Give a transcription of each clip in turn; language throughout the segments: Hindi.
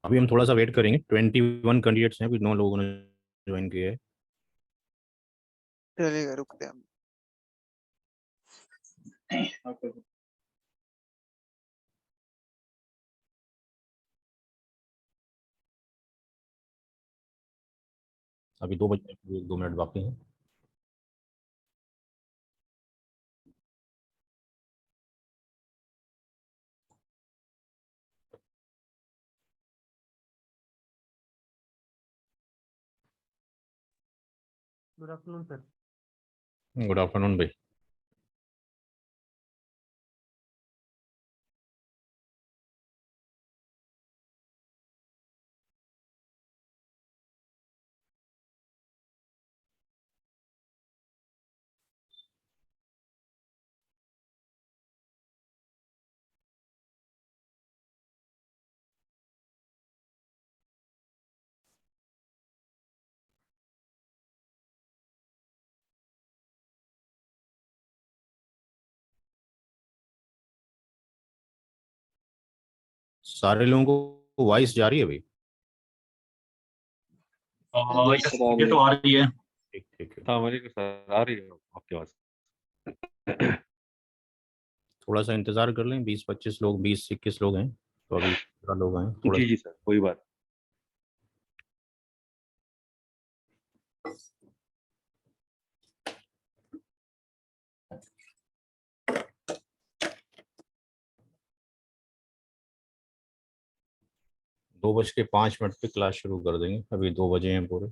अभी हम थोड़ा सा वेट करेंगे, 21 कैंडिडेट्स हैं, अभी 9 लोगों ने ज्वाइन किए हैं। चलेगा, रुकते हैं हम। अभी 2 बजे, 1-2 मिनट बाकी हैं। Good afternoon sir. Good afternoon भाई। सारे लोगों को वॉइस जा रही है भाई? यस सर, ये तो आ रही है। ठीक ठीक है। हाँ मेरे को सर आ रही है आपकी आवाज। थोड़ा सा इंतजार कर लें, 20-25 लोग, 20-21 लोग हैं, तो अभी 15 लोग हैं थोड़ा। जी जी सर, कोई बात। 2:05 पे क्लास शुरू कर देंगे, अभी 2 बजे हैं पूरे।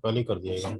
कल ही कर दिया।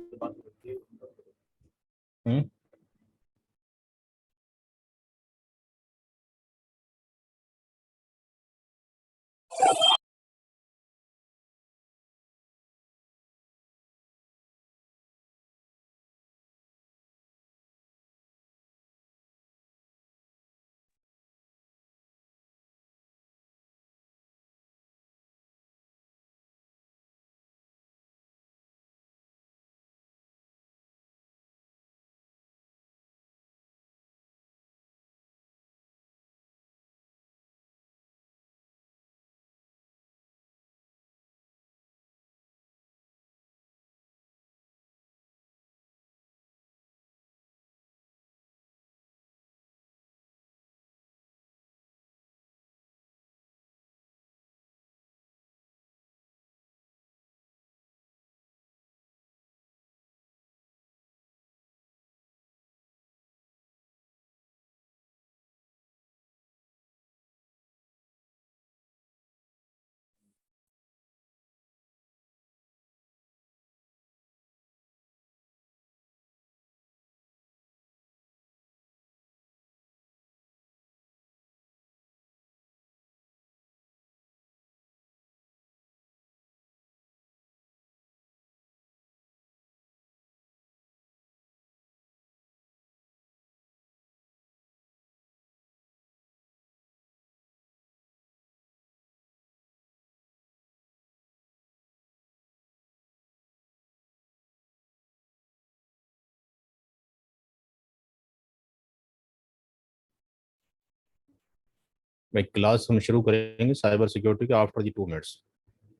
भाई क्लास हम शुरू करेंगे साइबर सिक्योरिटी के आफ्टर दी 2 मिनट्स।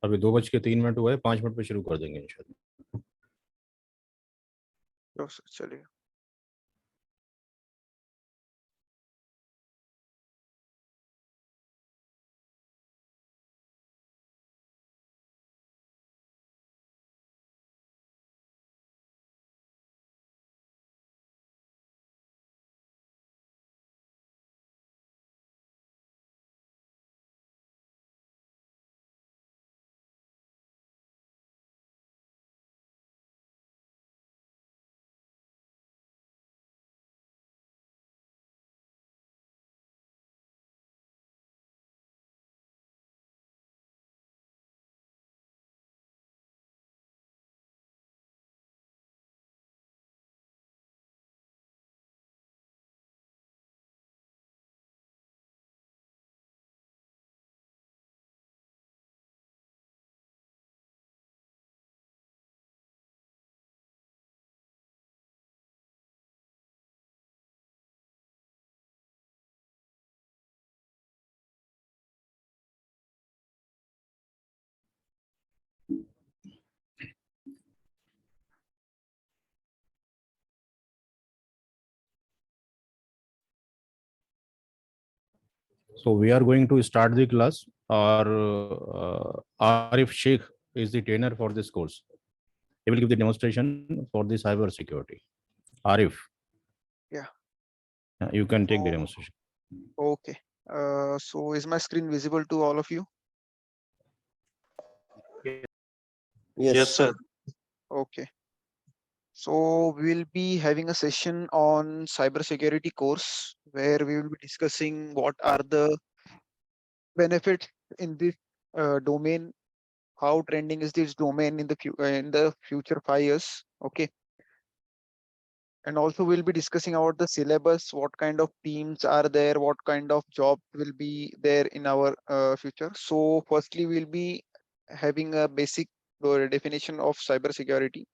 अभी 2:03 हुआ है, 5 मिनट पे शुरू कर देंगे इंशाल्लाह। चलिए। So we are going to start the class. Our Arif Sheikh is the trainer for this course. He will give the demonstration for the cyber security. Arif. Yeah. You can take the demonstration. Okay. So is my screen visible to all of you? Yes, sir. Okay. So we will be having a session on cybersecurity course where we will be discussing what are the benefits in this domain, how trending is this domain in the future 5 years. Okay. And also we'll be discussing about the syllabus, what kind of teams are there, what kind of job will be there in our future. So firstly, we'll be having a basic definition of cybersecurity.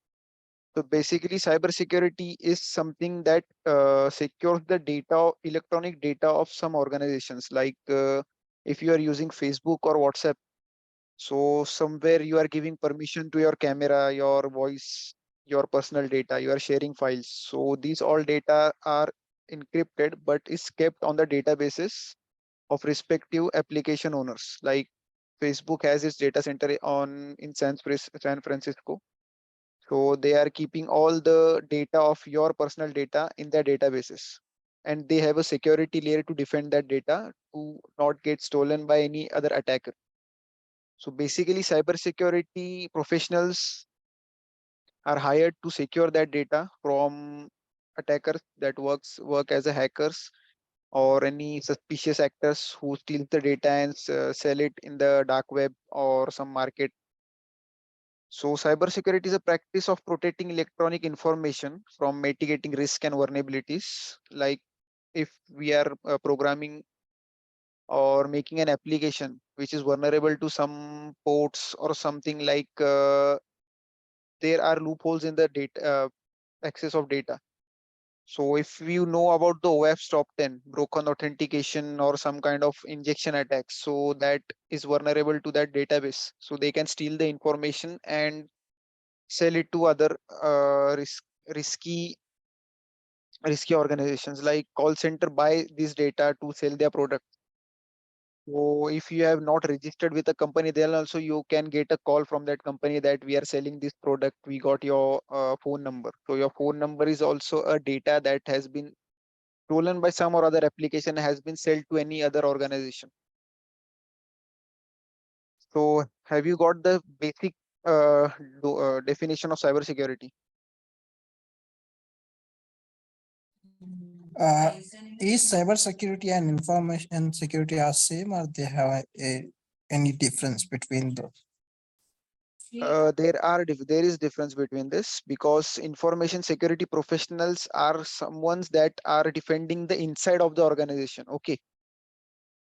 So basically, cybersecurity is something that secures the data, electronic data of some organizations. Like if you are using Facebook or WhatsApp, so somewhere you are giving permission to your camera, your voice, your personal data, you are sharing files. So these all data are encrypted, but is kept on the databases of respective application owners. Like Facebook has its data center in San Francisco. So they are keeping all the data of your personal data in their databases. And they have a security layer to defend that data to not get stolen by any other attacker. So basically, cybersecurity professionals are hired to secure that data from attackers that work as a hackers or any suspicious actors who steal the data and sell it in the dark web or some market. So cybersecurity is a practice of protecting electronic information from mitigating risk and vulnerabilities. Like if we are programming or making an application which is vulnerable to some ports or something like there are loopholes in the data access of data. So if you know about the OF's top 10 broken authentication or some kind of injection attacks, so that is vulnerable to that database. So they can steal the information and sell it to other risky organizations. Like call center buy this data to sell their product. So if you have not registered with a company, then also you can get a call from that company that we are selling this product. We got your phone number. So your phone number is also a data that has been stolen by some or other application, has been sold to any other organization. So have you got the basic definition of cybersecurity? Is cybersecurity and information security are same, or they have any difference between those? There is difference between this, because information security professionals are someones that are defending the inside of the organization. Okay.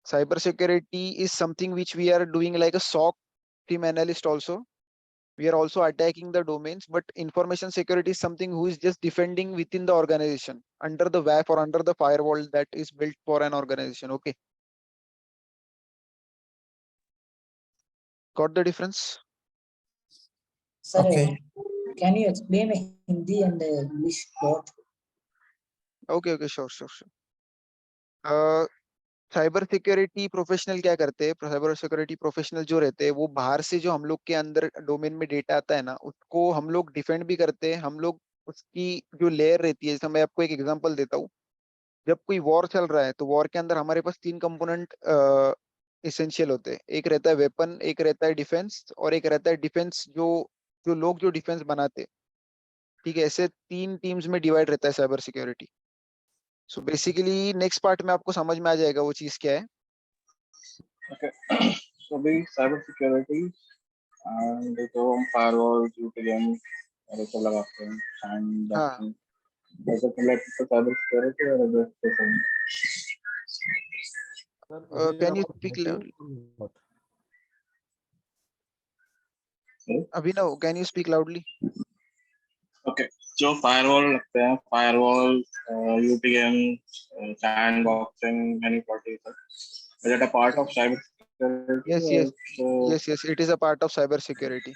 Cybersecurity is something which we are doing like a SOC team analyst also. We are also attacking the domains, but information security is something who is just defending within the organization under the WAF or under the firewall that is built for an organization. Okay. Got the difference? Sir, Okay. can you explain Hindi and English both? Okay, okay, sure. Cyber security professional क्या करते हैं? साइबर सिक्योरिटी प्रोफेशनल जो रहते हैं वो बाहर से जो हम लोग के अंदर डोमेन में डेटा आता है ना, उसको हम लोग डिफेंड भी करते हैं। हम लोग उसकी जो लेयर रहती है, जैसे मैं आपको एक एग्जांपल देता हूँ। जब कोई वॉर चल रहा है तो वॉर के अंदर हमारे पास 3 कंपोनेंट इसेंशियल होते हैं। एक रहता है वेपन, एक रहता है डिफेंस, और एक रहता है डिफेंस जो जो लोग जो डिफेंस बनाते हैं। ठीक है, ऐसे 3 टीम्स में डिवाइड रहता है cyber security. So basically next part में आपको समझ में आ जाएगा वो चीज क्या है। Okay. So the cyber security and जो हम firewall, VPN और ये सब लगाते हैं and हाँ, does it relate to cyber security or just the same? Can you speak Abhinav, can you speak loudly? Okay. जो firewall लगते हैं, firewall, VPN, sandboxing, many parties. Is it a part of cyber security? Yes, or yes. so- Yes, it is a part of cyber security.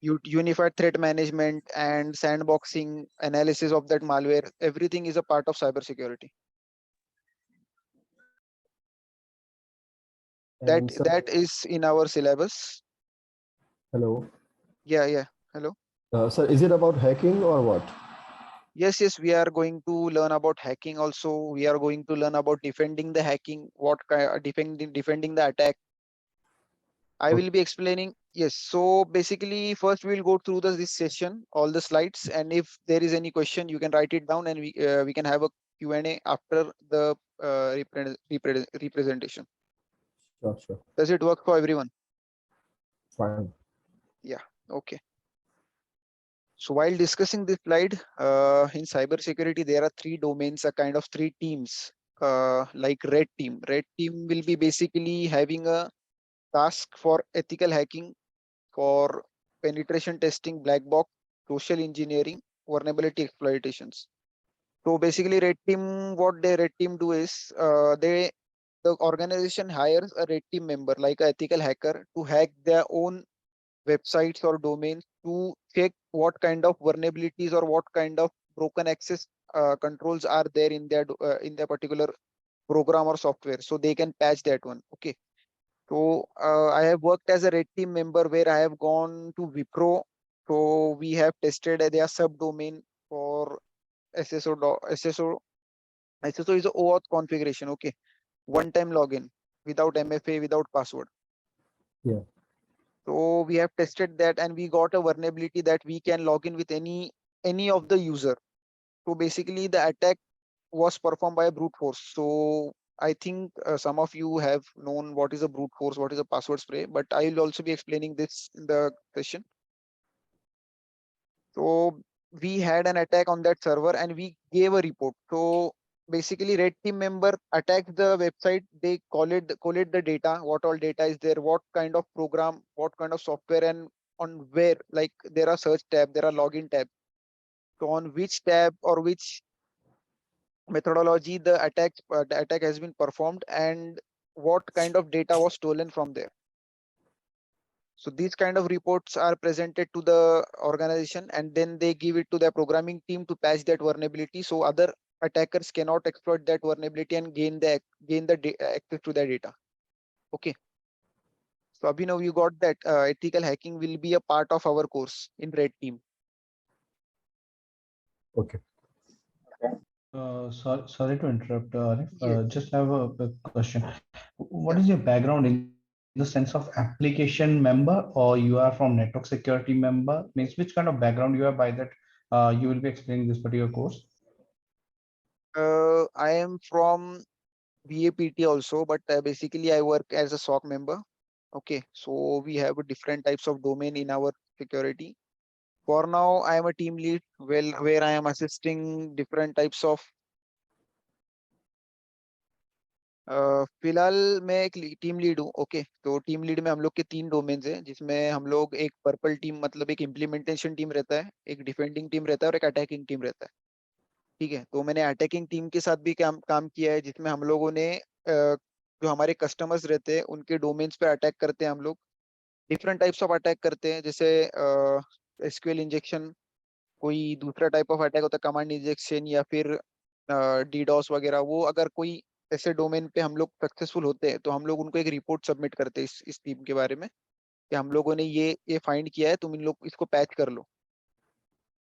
Unified threat management and sandboxing, analysis of that malware, everything is a part of cyber security. And sir, That is in our syllabus. hello. Yeah. Hello. Sir, is it about hacking or what? Yes, we are going to learn about hacking also. We are going to learn about defending the hacking, what kind defending the attack. I will be explaining. Yes. So basically, first we will go through this session, all the slides, and if there is any question, you can write it down, and we can have a Q&A after the representation. Sure. Does it work for everyone? Fine. Okay. So while discussing this slide, in cybersecurity, there are 3 domains, a kind of 3 teams, like red team. Red team will be basically having a task for ethical hacking, for penetration testing, black box, social engineering, vulnerability exploitations. So basically, red team, what the red team do is, the organization hires a red team member, like an ethical hacker, to hack their own websites or domains to check what kind of vulnerabilities or what kind of broken access controls are there in their particular program or software, so they can patch that one. Okay. So I have worked as a red team member where I have gone to Wipro. So we have tested their subdomain for SSO. SSO is a OAuth configuration. Okay. One time login without MFA, without password. Yeah. So we have tested that and we got a vulnerability that we can log in with any of the user. So basically the attack was performed by a brute force. So I think some of you have known what is a brute force, what is a password spray, but I will also be explaining this in the session. So we had an attack on that server and we gave a report. So basically red team member attacked the website. They collate the data, what all data is there, what kind of program, what kind of software, and on where, like there are search tab, there are login tab. So on which tab or which methodology the attack has been performed and what kind of data was stolen from there. So these kind of reports are presented to the organization and then they give it to their programming team to patch that vulnerability so other attackers cannot exploit that vulnerability and gain the access to the data. Okay. So Abhinav, you got that ethical hacking will be a part of our course in red team. Okay. Sorry to interrupt, Arif. Yes. Just have a question. What is your background in the sense of application member, or you are from network security member? Means which kind of background you have by that you will be explaining this particular course? I am from BAPT also, but basically I work as a SOC member. Okay, so we have different types of domain in our security. For now, I am a team lead, where I am assisting different types of. फिलहाल मैं एक टीम लीड हूँ. ओके, तो टीम लीड में हम लोग के 3 डोमेन्स हैं, जिसमें हम लोग एक पर्पल टीम, मतलब एक इम्प्लीमेंटेशन टीम रहता है, एक डिफेंडिंग टीम रहता है और एक अटैकिंग टीम रहता है. ठीक है, तो मैंने अटैकिंग टीम के साथ भी काम किया है, जिसमें हम लोगों ने जो हमारे कस्टमर्स रहते हैं उनके डोमेन्स पे अटैक करते हैं हम लोग. डिफरेंट टाइप्स ऑफ अटैक करते हैं, जैसे एसक्यूएल इंजेक्शन, कोई दूसरा टाइप ऑफ अटैक होता है कमांड इंजेक्शन, या फिर डीडॉस वगैरह। वो अगर कोई ऐसे डोमेन पे हम लोग सक्सेसफुल होते हैं तो हम लोग उनको एक रिपोर्ट सबमिट करते हैं इस टीम के बारे में कि हम लोगों ने ये फाइंड किया है, तुम इन लोग इसको पैच कर लो।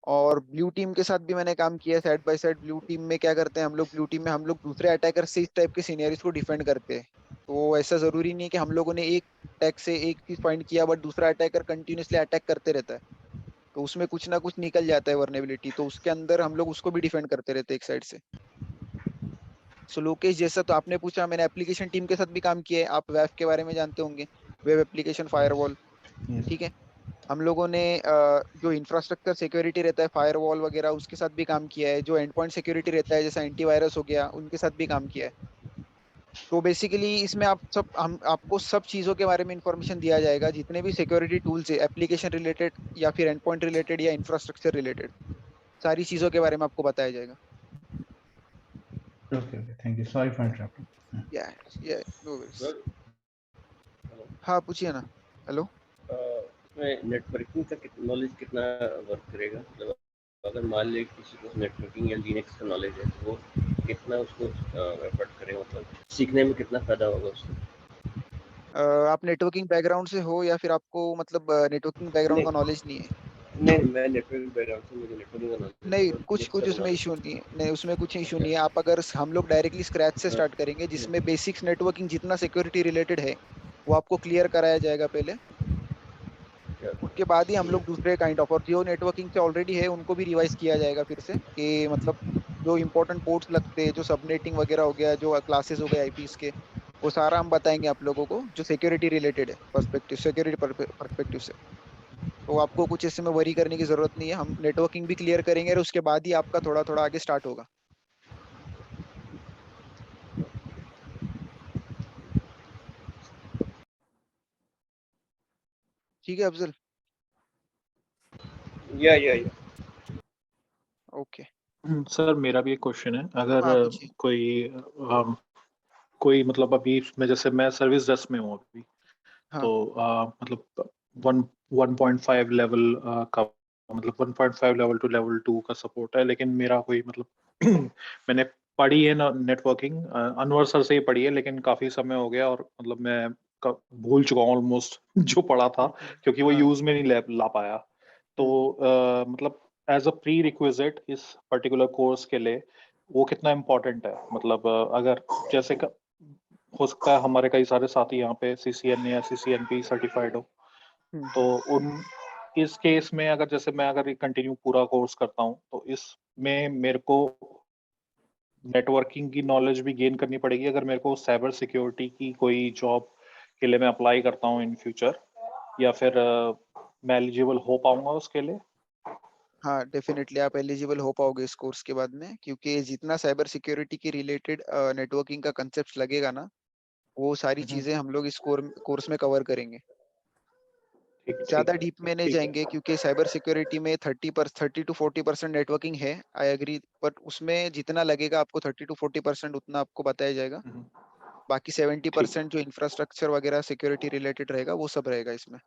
और ब्लू टीम के साथ भी मैंने काम किया है side by side. Blue team में क्या करते हैं हम लोग, ब्लू टीम में हम लोग दूसरे अटैकर से इस टाइप के सिनेरियोस को डिफेंड करते हैं। तो ऐसा जरूरी नहीं है कि हम लोगों ने एक अटैक से एक चीज फाइंड किया बट दूसरा अटैकर कंटिन्यूसली अटैक करते रहता है, तो उसमें कुछ ना कुछ निकल जाता है वर्नेबिलिटी, तो उसके अंदर हम लोग उसको भी डिफेंड करते रहते हैं एक साइड से। सो लोकेश, जैसा तो आपने पूछा, मैंने एप्लीकेशन टीम के साथ भी काम किया है। आप वेब के बारे में जानते होंगे, वेब एप्लीकेशन फायरवॉल, Yes. ठीक है। हम लोगों ने जो इंफ्रास्ट्रक्चर सिक्योरिटी रहता है फायरवॉल वगैरह, उसके साथ भी काम किया है। जो एंड पॉइंट सिक्योरिटी रहता है जैसा एंटीवायरस हो गया, उनके साथ भी काम किया है। तो बेसिकली इसमें हम आपको सब चीज़ों के बारे में इंफॉर्मेशन दिया जाएगा, जितने भी सिक्योरिटी टूल्स है एप्लीकेशन रिलेटेड या फिर एंड पॉइंट रिलेटेड या इंफ्रास्ट्रक्चर रिलेटेड, सारी चीज़ों के बारे में आपको बताया जाएगा। Okay, thank you. Sorry for interrupting. या नो वरीज। सर हाँ पूछिए ना। हेलो। इसमें नेटवर्किंग का नॉलेज कितना वर्क करेगा, मतलब अगर मान ले किसी को नेटवर्किंग या लिनक्स का नॉलेज है तो वो कितना उसको एफर्ट करेगा, मतलब सीखने में कितना फायदा होगा उसको? आप नेटवर्किंग बैकग्राउंड से हो या फिर आपको मतलब नेटवर्किंग बैकग्राउंड का नॉलेज नहीं है? नहीं, मैं नेटवर्किंग बैकग्राउंड से, मुझे नेटवर्किंग का नॉलेज नहीं, है, कुछ Linux कुछ का उसमें knowledge इशू नहीं है। नहीं, उसमें कुछ इशू नहीं है। आप अगर हम लोग डायरेक्टली स्क्रैच से स्टार्ट करेंगे, जिसमें बेसिक्स नेटवर्किंग जितना सिक्योरिटी रिलेटेड है वो आपको क्लियर कराया जाएगा पहले। है। उसके बाद ही हम लोग दूसरे काइंड ऑफ, और जो नेटवर्किंग से ऑलरेडी है उनको भी रिवाइज किया जाएगा फिर से, कि मतलब जो इंपॉर्टेंट पोर्ट्स लगते हैं, जो सबनेटिंग वगैरह हो गया, जो क्लासेस हो गए आईपीस के, वो सारा हम बताएंगे आप लोगों को जो सिक्योरिटी रिलेटेड है पर्सपेक्टिव, सिक्योरिटी पर्सपेक्टिव से। तो आपको कुछ इसमें वरी करने की जरूरत नहीं है। हम नेटवर्किंग भी क्लियर करेंगे और उसके बाद ही आपका थोड़ा थोड़ा आगे स्टार्ट होगा। ठीक है अफजल। या ओके। सर मेरा भी एक क्वेश्चन है। अगर हाँ पूछिए। कोई मतलब अभी मैं जैसे मैं सर्विस डेस्क में हूँ अभी, हाँ तो मतलब 1.5 लेवल का, मतलब 1.5 लेवल टू लेवल 2 का सपोर्ट है, लेकिन मेरा कोई मतलब मैंने पढ़ी है ना नेटवर्किंग, अनवर सर से ही पढ़ी है, लेकिन काफी समय हो गया और मतलब मैं भूल चुका हूँ ऑलमोस्ट जो पढ़ा था, क्योंकि वो हाँ यूज में नहीं ला पाया। तो मतलब एज अ प्री रिक्विजिट इस पर्टिकुलर कोर्स के लिए वो कितना इम्पोर्टेंट है, मतलब अगर जैसे हो सकता है हमारे कई सारे साथी यहाँ पे CCNA या CCNP सर्टिफाइड हो, तो उन इस केस में अगर जैसे मैं अगर कंटिन्यू पूरा कोर्स करता हूँ तो इसमें मेरे को नेटवर्किंग की नॉलेज भी गेन करनी पड़ेगी अगर मेरे को साइबर सिक्योरिटी की कोई जॉब के लिए मैं अप्लाई करता हूँ इन फ्यूचर, या फिर मैं एलिजिबल हो पाऊंगा उसके लिए? हाँ डेफिनेटली आप एलिजिबल हो पाओगे इस कोर्स के बाद में, क्योंकि जितना साइबर सिक्योरिटी के रिलेटेड नेटवर्किंग का कंसेप्ट लगेगा ना, वो सारी चीजें हम लोग इस कोर्स में कवर करेंगे। ज्यादा डीप में नहीं जाएंगे, क्योंकि साइबर सिक्योरिटी में 30 to 40% नेटवर्किंग है, आई एग्री, बट उसमें जितना लगेगा आपको 30 to 40% उतना आपको बताया जाएगा। बाकी 70% जो इंफ्रास्ट्रक्चर वगैरह सिक्योरिटी रिलेटेड रहेगा वो सब रहेगा इसमें।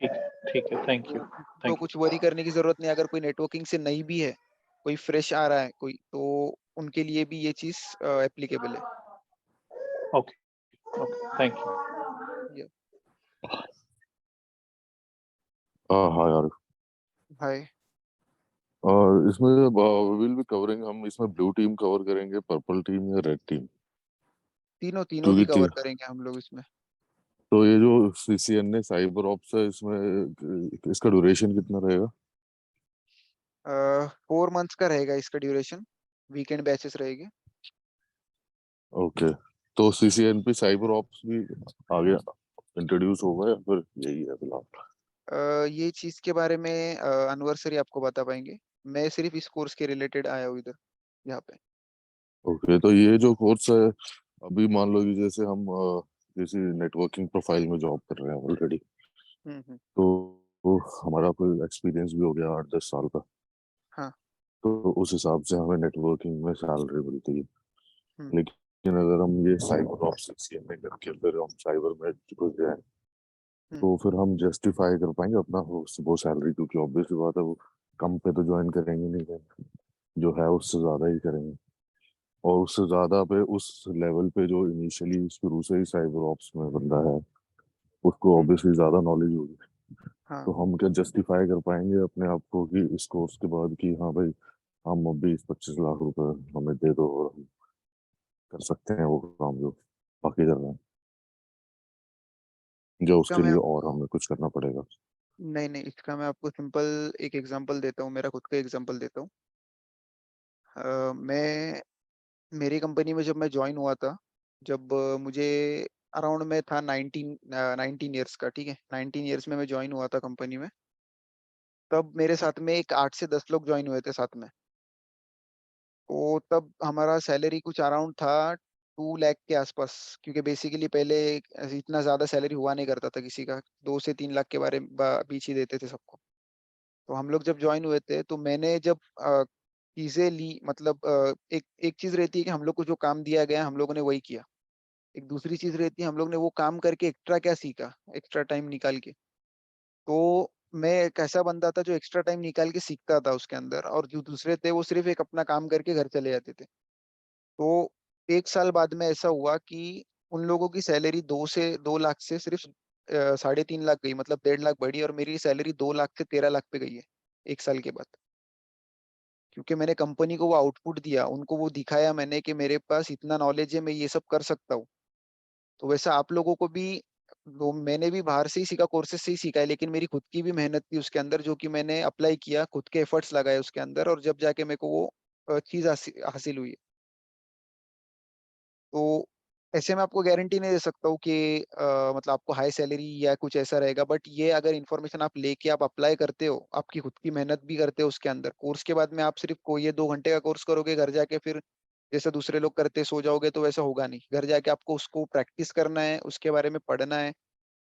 ठीक है, थैंक यू। तो कुछ वरी करने की जरूरत नहीं। अगर कोई नेटवर्किंग से नहीं भी है, कोई फ्रेश आ रहा है कोई, तो उनके लिए भी ये चीज एप्लीकेबल है। Okay, thank you. हाँ यार, हाय। और इसमें विल बी कवरिंग, हम इसमें ब्लू टीम कवर करेंगे, पर्पल टीम या रेड टीम? तीनों भी क्योंकि कवर करेंगे हम लोग इसमें। तो ये जो CCNA साइबर ऑप्स है, इसमें इसका ड्यूरेशन कितना रहेगा? 4 months का रहेगा इसका ड्यूरेशन, वीकेंड बैचेस रहेगी। ओके, तो CCNP साइबर ऑप्स भी आगे इंट्रोड्यूस होगा या फिर यही है फिलहाल? ये चीज के बारे में अनवर सर ही आपको बता पाएंगे। मैं सिर्फ इस कोर्स के रिलेटेड आया हूँ इधर यहाँ पे। ओके, तो ये जो कोर्स है, अभी मान लो कि जैसे हम किसी नेटवर्किंग प्रोफाइल में जॉब कर रहे हैं ऑलरेडी, तो हमारा कोई एक्सपीरियंस भी हो गया 8-10 साल का, हाँ। तो उस हिसाब से हमें नेटवर्किंग में सैलरी मिलती है। लेकिन अगर हम ये साइबर ऑप्स CCNA करके फिर हम साइबर में घुस जाए तो फिर हम जस्टिफाई कर पाएंगे अपना वो सैलरी, क्योंकि ऑब्वियसली बात है वो कम पे तो ज्वाइन करेंगे नहीं करेंगे, जो है उससे ज्यादा ही करेंगे। और उससे ज्यादा पे उस लेवल पे जो इनिशियली शुरू से ही साइबर ऑप्स में बंदा है उसको ऑब्वियसली ज्यादा नॉलेज होगी। हाँ तो हम क्या जस्टिफाई कर पाएंगे अपने आप को कि इस कोर्स के बाद कि हाँ भाई हम 20-25 लाख रुपए हमें दे दो और हम कर सकते हैं वो काम जो बाकी कर रहे हैं, जो इसका उसके मैं लिए और आपको हमें कुछ करना पड़ेगा। नहीं, इसका मैं आपको सिंपल एक एग्जांपल देता हूँ, मेरा खुद का एग्जांपल देता हूँ। मैं मेरी कंपनी में जब मैं ज्वाइन हुआ था, जब मुझे अराउंड में था 19 ईयर्स का, ठीक है, 19 ईयर्स में मैं ज्वाइन हुआ था कंपनी में। तब मेरे साथ में एक 8 से 10 लोग ज्वाइन हुए थे साथ में। तो तब हमारा सैलरी कुछ अराउंड था 2 लाख के आसपास, क्योंकि बेसिकली पहले इतना ज्यादा सैलरी हुआ नहीं करता था किसी का, 2 से 3 लाख के बारे में बीच ही देते थे सबको। तो हम लोग जब ज्वाइन हुए थे तो मैंने जब चीजें ली, मतलब एक एक चीज रहती है कि हम लोग को जो काम दिया गया हम लोगों ने वही किया। एक दूसरी चीज रहती है हम लोग ने वो काम करके एक्स्ट्रा क्या सीखा, एक्स्ट्रा टाइम निकाल के। तो मैं एक ऐसा बंदा था जो एक्स्ट्रा टाइम निकाल के सीखता था उसके अंदर, और जो दूसरे थे वो सिर्फ एक अपना काम करके घर चले जाते थे। तो 1 साल बाद में ऐसा हुआ कि उन लोगों की सैलरी 2 से सिर्फ 3.5 लाख गई, मतलब 1.5 लाख बढ़ी, और मेरी सैलरी 2 लाख से 13 लाख पे गई है 1 साल के बाद। क्योंकि मैंने कंपनी को वो आउटपुट दिया, उनको वो दिखाया मैंने कि मेरे पास इतना नॉलेज है, मैं ये सब कर सकता हूँ। तो वैसा आप लोगों को भी, वो मैंने भी बाहर से ही सीखा, कोर्सेज से ही सीखा है, लेकिन मेरी खुद की भी मेहनत थी उसके अंदर, जो कि मैंने अप्लाई किया, खुद के एफर्ट्स लगाए उसके अंदर, और जब जाके मेरे को वो चीज हासिल हुई। तो ऐसे मैं आपको गारंटी नहीं दे सकता हूँ कि मतलब आपको हाई सैलरी या कुछ ऐसा रहेगा, बट ये अगर इन्फॉर्मेशन आप लेके आप अप्लाई करते हो, आपकी खुद की मेहनत भी करते हो उसके अंदर, कोर्स के बाद में आप सिर्फ को ये 2 घंटे का कोर्स करोगे, घर जाके फिर जैसे दूसरे लोग करते सो जाओगे, तो वैसा होगा नहीं। घर जाके आपको उसको प्रैक्टिस करना है, उसके बारे में पढ़ना है।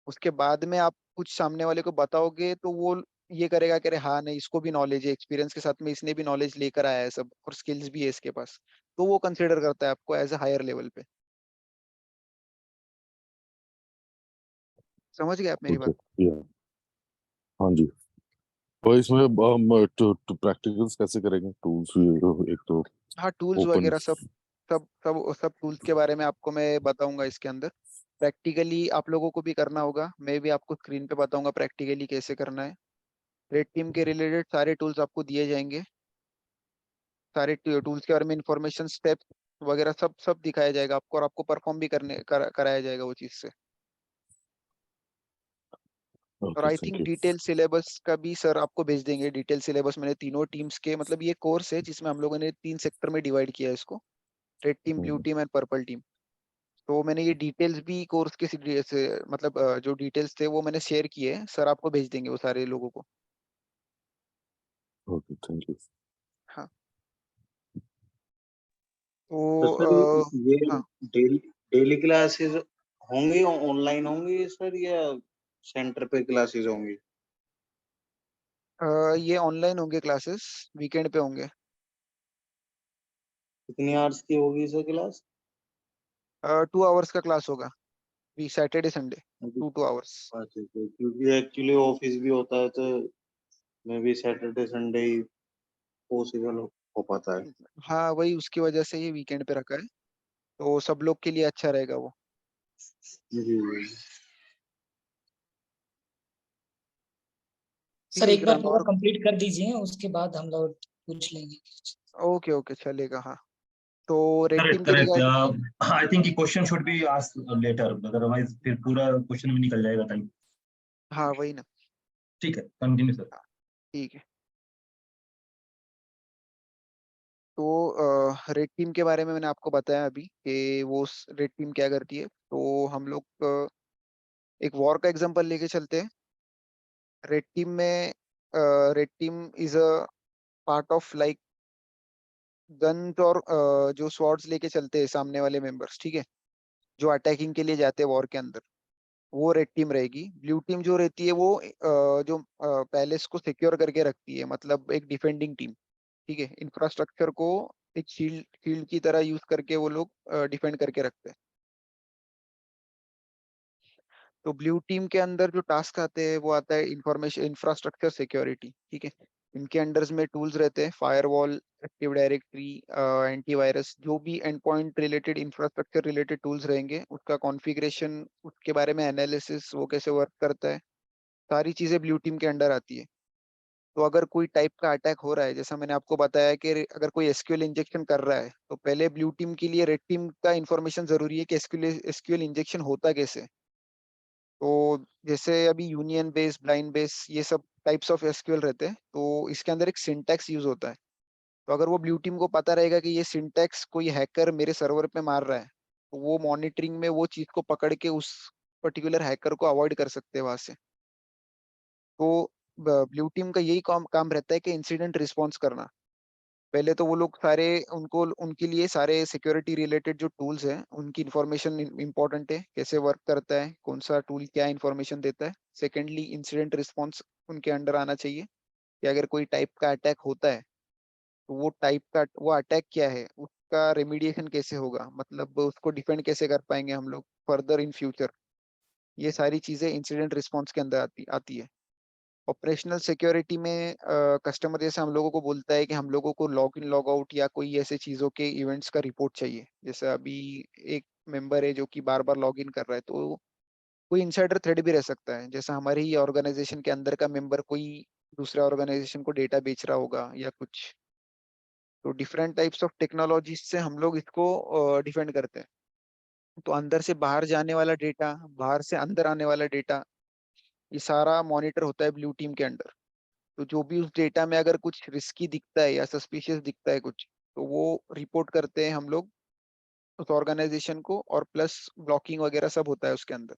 उसके बाद में आप कुछ सामने वाले को बताओगे तो वो ये करेगा कि अरे हाँ नहीं, इसको भी नॉलेज है, एक्सपीरियंस के साथ में इसने भी नॉलेज लेकर आया है सब, और स्किल्स भी है इसके पास। तो वो कंसिडर करता है आपको एज अ हायर लेवल पे। समझ गए आप मेरी ओके, बात? या हाँ जी। तो इसमें हम तो प्रैक्टिकल्स कैसे करेंगे, टूल्स एक तो हाँ, टूल्स ओपन। वगैरह सब सब टूल्स के बारे में आपको मैं बताऊंगा इसके अंदर। प्रैक्टिकली आप लोगों को भी करना होगा, मैं भी आपको स्क्रीन पे बताऊंगा प्रैक्टिकली कैसे करना है। रेड टीम के रिलेटेड सारे टूल्स आपको दिए जाएंगे, सारे टूल्स के बारे में इंफॉर्मेशन, स्टेप्स वगैरह सब सब दिखाया जाएगा आपको, और आपको परफॉर्म भी कराया जाएगा वो चीज से। और okay, I thank think you. Detail syllabus का भी सर आपको भेज देंगे। डिटेल सिलेबस मैंने तीनों टीम्स के, मतलब ये कोर्स है जिसमें हम लोगों ने 3 सेक्टर में डिवाइड किया है इसको, red team, blue team and purple team. तो मैंने ये डिटेल्स भी कोर्स के से मतलब जो डिटेल्स थे वो मैंने शेयर किए हैं, सर आपको भेज देंगे वो सारे लोगों को। Okay, thank you. हाँ तो तो सर ये हाँ, डेली डेली क्लासेस होंगी, ऑनलाइन होंगी सर, या सेंटर पे क्लासेस होंगी? ये ऑनलाइन होंगे क्लासेस, वीकेंड पे होंगे। कितनी आवर्स की होगी सर क्लास? 2 आवर्स का क्लास होगा, वी सैटरडे संडे, 2 2 आवर्स। अच्छा, क्योंकि एक्चुअली ऑफिस भी होता है, तो may be Saturday Sunday he possible हो पाता है। हाँ, वही उसकी वजह से ये वीकेंड पे रखा है, तो सब लोग के लिए अच्छा रहेगा वो। जी जी। ठीक सर है एक बार विक्रांत, पूरा और कंप्लीट कर दीजिए, उसके बाद हम लोग पूछ लेंगे। ओके ओके चलेगा। हाँ तो रेड करेक्ट टीम के correct regard, I think question should be asked later, otherwise फिर पूरा क्वेश्चन में निकल जाएगा टाइम। हाँ वही ना। ठीक है, कंटिन्यू सर। ठीक है, तो रेड टीम के बारे में मैंने आपको बताया अभी कि वो रेड टीम क्या करती है। तो हम लोग एक वॉर का एग्जांपल लेके चलते हैं। रेड टीम में red team is a part of like guns, और जो स्वॉर्ड्स लेके चलते हैं सामने वाले मेंबर्स, ठीक है, जो अटैकिंग के लिए जाते हैं वॉर के अंदर, वो रेड टीम रहेगी। ब्लू टीम जो रहती है वो जो पैलेस को सिक्योर करके रखती है, मतलब एक डिफेंडिंग टीम, ठीक है, इंफ्रास्ट्रक्चर को एक शील्ड शील्ड की तरह यूज करके वो लोग डिफेंड करके रखते हैं। तो ब्लू टीम के अंदर जो टास्क आते हैं वो आता है इंफॉर्मेशन इंफ्रास्ट्रक्चर सिक्योरिटी, ठीक है। इनके अंडर्स में टूल्स रहते हैं, फायरवॉल, एक्टिव डायरेक्टरी, एंटीवायरस, जो भी and point related infrastructure related tools रहेंगे उसका कॉन्फ़िगरेशन, उसके बारे में एनालिसिस, वो कैसे वर्क करता है, सारी चीजें ब्लू टीम के अंडर आती है। तो अगर कोई टाइप का अटैक हो रहा है, जैसा मैंने आपको बताया कि अगर कोई एसक्यूएल इंजेक्शन कर रहा है तो पहले ब्लू टीम के लिए रेड टीम का इंफॉर्मेशन जरूरी है कि एसक्यूएल इंजेक्शन होता कैसे। तो जैसे अभी यूनियन बेस, ब्लाइंड बेस, ये सब टाइप्स ऑफ एसक्यूएल रहते हैं, तो इसके अंदर एक सिंटैक्स यूज होता है। तो अगर वो ब्लू टीम को पता रहेगा कि ये सिंटैक्स कोई हैकर मेरे सर्वर पे मार रहा है, तो वो मॉनिटरिंग में वो चीज को पकड़ के उस पर्टिकुलर हैकर को अवॉइड कर सकते हैं वहां से। तो ब्लू टीम का यही काम काम रहता है कि इंसिडेंट रिस्पॉन्स करना। पहले तो वो लोग सारे, उनको उनके लिए सारे सिक्योरिटी रिलेटेड जो टूल्स हैं उनकी इंफॉर्मेशन इंपॉर्टेंट है, कैसे वर्क करता है, कौन सा टूल क्या इंफॉर्मेशन देता है। सेकेंडली, इंसिडेंट रिस्पॉन्स उनके अंडर आना चाहिए कि अगर कोई टाइप का अटैक होता है तो वो टाइप का वो अटैक क्या है, उसका रेमिडिएशन कैसे होगा, मतलब उसको डिफेंड कैसे कर पाएंगे हम लोग फर्दर इन फ्यूचर। ये सारी चीजें इंसिडेंट रिस्पॉन्स के अंदर आती है। ऑपरेशनल सिक्योरिटी में कस्टमर जैसे हम लोगों को बोलता है कि हम लोगों को लॉग इन लॉग आउट या कोई ऐसे चीज़ों के इवेंट्स का रिपोर्ट चाहिए। जैसे अभी एक मेंबर है जो कि बार बार लॉग इन कर रहा है, तो कोई इनसाइडर थ्रेड भी रह सकता है। जैसा हमारे ही ऑर्गेनाइजेशन के अंदर का मेंबर कोई दूसरे ऑर्गेनाइजेशन को डेटा बेच रहा होगा या कुछ। तो डिफरेंट टाइप्स ऑफ टेक्नोलॉजी से हम लोग इसको डिफेंड करते हैं। तो अंदर से बाहर जाने वाला डेटा, बाहर से अंदर आने वाला डेटा, ये सारा मॉनिटर होता है ब्लू टीम के अंडर। तो जो भी उस डेटा में अगर कुछ रिस्की दिखता है या सस्पिशियस दिखता है कुछ, तो वो रिपोर्ट करते हैं हम लोग उस ऑर्गेनाइजेशन को, और प्लस ब्लॉकिंग वगैरह सब होता है उसके अंदर।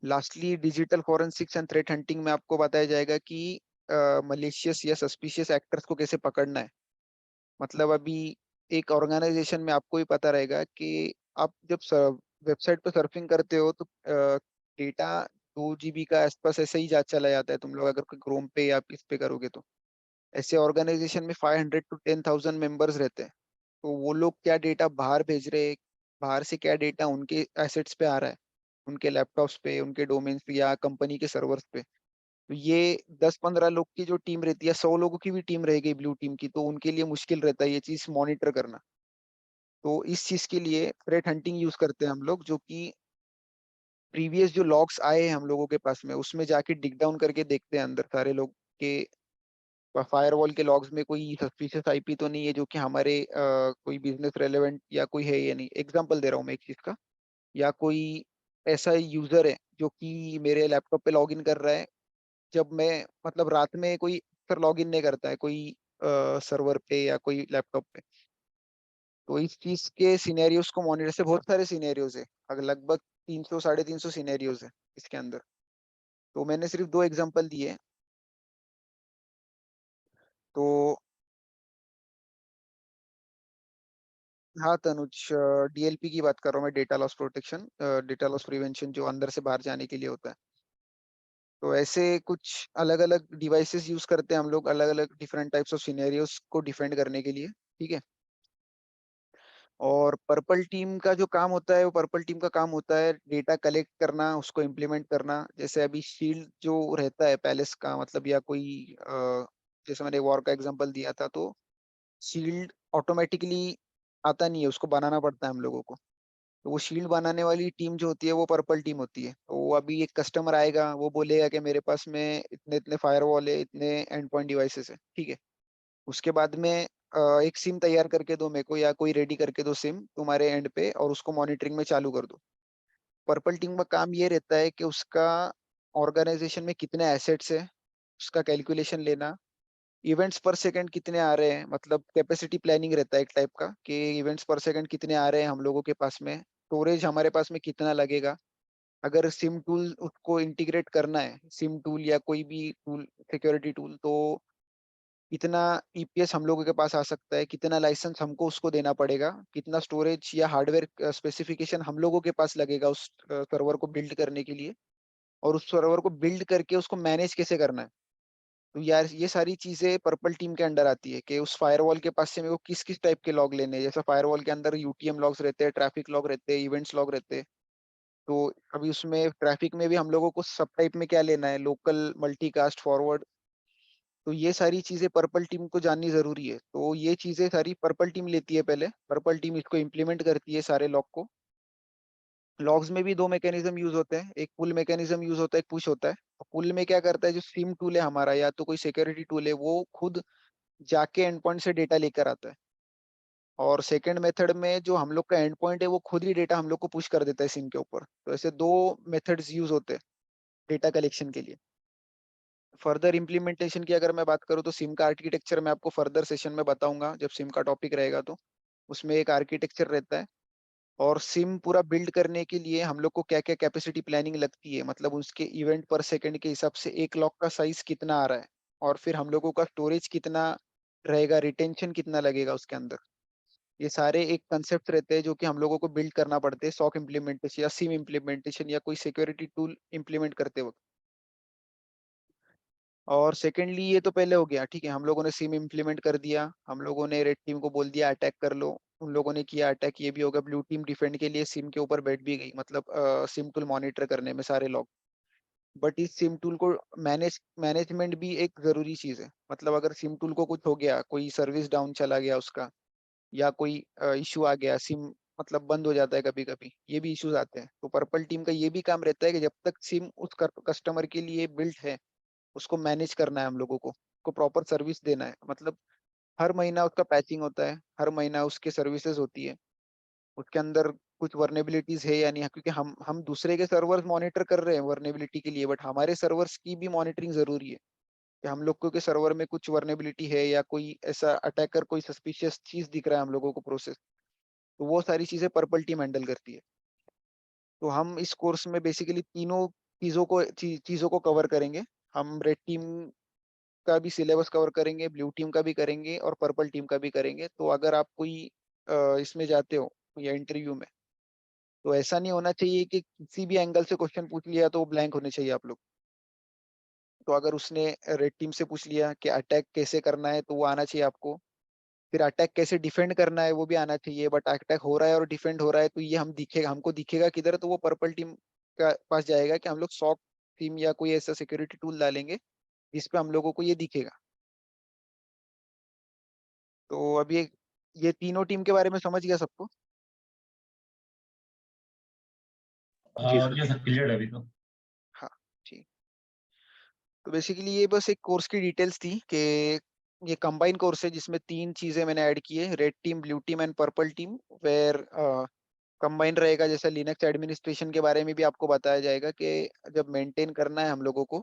Lastly, digital forensics and threat hunting में आपको बताया जाएगा कि मलिशियस या सस्पिशियस एक्टर्स को कैसे पकड़ना है। मतलब अभी एक ऑर्गेनाइजेशन में आपको भी पता रहेगा कि आप जब वेबसाइट पर सर्फिंग करते हो तो डेटा 2 GB का आसपास ऐसे ही चला जाता है। तुम लोग अगर क्रोम पे या इस पे करोगे तो ऐसे ऑर्गेनाइजेशन में 500 to 10,000 मेंबर्स रहते हैं। तो वो लोग क्या डेटा बाहर भेज रहे हैं, बाहर से क्या डेटा उनके एसेट्स पे आ रहा है, उनके लैपटॉप्स पे, उनके डोमेन्स पे या कंपनी के सर्वर्स पे। तो ये 10-15 लोग की जो टीम रहती है, 100 लोगों की भी टीम रह गई ब्लू टीम की, तो उनके लिए मुश्किल रहता है ये चीज मॉनिटर करना। तो इस चीज के लिए थ्रेट हंटिंग यूज करते हैं हम लोग, जो कि प्रीवियस जो लॉग्स आए हैं हम लोगों के पास में, उसमें जाके डिग डाउन करके देखते हैं अंदर सारे लोग के फायरवॉल के लॉग्स में कोई सस्पिशियस आईपी तो नहीं है जो कि हमारे कोई बिजनेस रेलेवेंट या कोई है या नहीं। एग्जांपल दे रहा हूँ मैं एक चीज का, या कोई ऐसा यूजर है जो कि मेरे लैपटॉप पे लॉगिन कर रहा है जब मैं, मतलब रात में कोई फिर लॉगिन नहीं करता है कोई सर्वर पे या कोई लैपटॉप पे। तो इस चीज के सिनेरियोस को मॉनिटर से, बहुत सारे सिनेरियोज है, अगर लगभग 300-350 सिनेरियोज है इसके अंदर। तो मैंने सिर्फ 2 एग्जांपल दिए। तो हाँ तनुज, डीएलपी की बात कर रहा हूँ मैं, data loss protection, data loss prevention, जो अंदर से बाहर जाने के लिए होता है। तो ऐसे कुछ अलग अलग डिवाइसेस यूज करते हैं हम लोग, अलग अलग डिफरेंट टाइप्स ऑफ सिनेरियोस को डिफेंड करने के लिए, ठीक है। और पर्पल टीम का जो काम होता है, वो पर्पल टीम का काम होता है डेटा कलेक्ट करना, उसको इम्प्लीमेंट करना। जैसे अभी शील्ड जो रहता है पैलेस का, मतलब या कोई जैसे मैंने वॉर का एग्जांपल दिया था, तो शील्ड ऑटोमेटिकली आता नहीं है, उसको बनाना पड़ता है हम लोगों को। तो वो शील्ड बनाने वाली टीम जो होती है वो पर्पल टीम होती है। तो वो अभी एक कस्टमर आएगा, वो बोलेगा कि मेरे पास में इतने इतने फायरवॉल है, इतने एंड पॉइंट डिवाइसेस है, ठीक है। उसके बाद में एक सिम तैयार करके दो मेरे को, या कोई रेडी करके दो सिम तुम्हारे एंड पे, और उसको मॉनिटरिंग में चालू कर दो। पर्पल टीम का काम ये रहता है कि उसका ऑर्गेनाइजेशन में कितने एसेट्स है उसका कैलकुलेशन लेना, इवेंट्स पर सेकंड कितने आ रहे हैं, मतलब कैपेसिटी प्लानिंग रहता है एक टाइप का कि इवेंट्स पर सेकंड कितने आ रहे हैं हम लोगों के पास में, स्टोरेज हमारे पास में कितना लगेगा। अगर सिम टूल उसको इंटीग्रेट करना है, सिम टूल या कोई भी टूल, सिक्योरिटी टूल, तो कितना ईपीएस हम लोगों के पास आ सकता है, कितना लाइसेंस हमको उसको देना पड़ेगा, कितना स्टोरेज या हार्डवेयर स्पेसिफिकेशन हम लोगों के पास लगेगा उस सर्वर को बिल्ड करने के लिए, और उस सर्वर को बिल्ड करके उसको मैनेज कैसे करना है। तो यार ये सारी चीजें पर्पल टीम के अंडर आती है कि उस फायरवॉल के पास से मेरे को किस किस टाइप के लॉग लेने हैं। जैसे फायरवॉल के अंदर यूटीएम लॉग्स रहते हैं, ट्रैफिक लॉग रहते हैं, इवेंट्स लॉग रहते हैं। तो अभी उसमें ट्रैफिक में भी हम लोगों को सब टाइप में क्या लेना है, लोकल, मल्टीकास्ट, फॉरवर्ड, तो ये सारी चीजें पर्पल टीम को जाननी जरूरी है। तो ये चीजें सारी पर्पल टीम लेती है पहले, पर्पल टीम इसको इम्प्लीमेंट करती है सारे लॉग को। लॉग्स में भी दो मैकेनिज्म यूज होते हैं, एक पुल मैकेनिज्म यूज होता है, एक पुश होता है। पुल में क्या करता है, जो सिम टूल है हमारा या तो कोई सिक्योरिटी टूल है, वो खुद जाके एंड पॉइंट से डेटा लेकर आता है। और सेकंड मेथड में जो हम लोग का एंड पॉइंट है वो खुद ही डेटा हम लोग को पुश कर देता है सिम के ऊपर। तो ऐसे दो मेथड्स यूज होते हैं डेटा कलेक्शन के लिए। फर्दर इम्प्लीमेंटेशन की अगर मैं बात करूँ तो सिम का आर्किटेक्चर मैं आपको फर्दर सेशन में बताऊंगा जब सिम का टॉपिक रहेगा। तो उसमें एक आर्किटेक्चर रहता है, और सिम पूरा बिल्ड करने के लिए हम लोग को क्या क्या कैपेसिटी प्लानिंग लगती है, मतलब उसके इवेंट पर सेकंड के हिसाब से एक लॉक का साइज कितना आ रहा है, और फिर हम लोगों का स्टोरेज कितना रहेगा, रिटेंशन कितना लगेगा उसके अंदर। ये सारे एक कंसेप्ट रहते हैं जो कि हम लोगों को बिल्ड करना पड़ते हैं सॉक इम्प्लीमेंटेशन या सिम इम्प्लीमेंटेशन या कोई सिक्योरिटी टूल इम्प्लीमेंट करते वक्त। और सेकेंडली ये तो पहले हो गया, ठीक है, हम लोगों ने सिम इम्प्लीमेंट कर दिया, हम लोगों ने रेड टीम को बोल दिया अटैक कर लो, उन लोगों ने किया अटैक, ये भी होगा। ब्लू टीम डिफेंड के लिए सिम के ऊपर बैठ भी गई, मतलब सिम टूल मॉनिटर करने में सारे लोग। बट इस सिम टूल को मैनेजमेंट भी एक जरूरी चीज है। मतलब अगर सिम टूल को कुछ हो गया, कोई सर्विस डाउन चला गया उसका, या कोई इशू आ गया, सिम मतलब बंद हो जाता है कभी कभी, ये भी इश्यूज आते हैं। तो पर्पल टीम का ये भी काम रहता है कि जब तक सिम उस कस्टमर के लिए बिल्ट है, उसको मैनेज करना है, हम लोगों को प्रॉपर सर्विस देना है। मतलब हर महीना उसका पैचिंग होता है, हर महीना उसके सर्विसेज होती है, उसके अंदर कुछ वर्नेबिलिटीज है या नहीं है, क्योंकि हम दूसरे के सर्वर्स मॉनिटर कर रहे हैं वर्नेबिलिटी के लिए, बट हमारे सर्वर्स की भी मॉनिटरिंग जरूरी है कि हम लोग को के सर्वर में कुछ वर्नेबिलिटी है या कोई ऐसा अटैकर कोई सस्पिशियस चीज दिख रहा है हम लोगों को प्रोसेस, तो वो सारी चीजें पर्पल टीम हैंडल करती है। तो हम इस कोर्स में बेसिकली तीनों चीजों को कवर करेंगे। हम रेड टीम का भी सिलेबस कवर करेंगे, ब्लू टीम का भी करेंगे, और पर्पल टीम का भी करेंगे। तो अगर आप कोई इसमें जाते हो या इंटरव्यू में, तो ऐसा नहीं होना चाहिए कि किसी भी एंगल से क्वेश्चन पूछ लिया तो वो ब्लैंक होने चाहिए आप लोग। तो अगर उसने रेड टीम से पूछ लिया कि अटैक कैसे करना है, तो वो आना चाहिए आपको। फिर अटैक कैसे डिफेंड करना है वो भी आना चाहिए, बट अटैक हो रहा है और डिफेंड हो रहा है तो ये हमको दिखेगा किधर, तो वो पर्पल टीम का पास जाएगा कि हम लोग सॉक टीम या कोई ऐसा सिक्योरिटी टूल डालेंगे जिसपे हम लोगों को ये दिखेगा। तो अभी ये तीनों टीम के बारे में समझ गया सबको? ये सर क्लियर है अभी तो। हाँ, ठीक। तो बेसिकली ये बस एक कोर्स की डिटेल्स थी कि ये कंबाइन कोर्स है जिसमें तीन चीजें मैंने ऐड की है, red team, blue team and purple team, where combine रहेगा। जैसे लिनक्स एडमिनिस्ट्रेशन के बारे में भी आपको बताया जाएगा कि जब मेंटेन करना है हम लोगों को।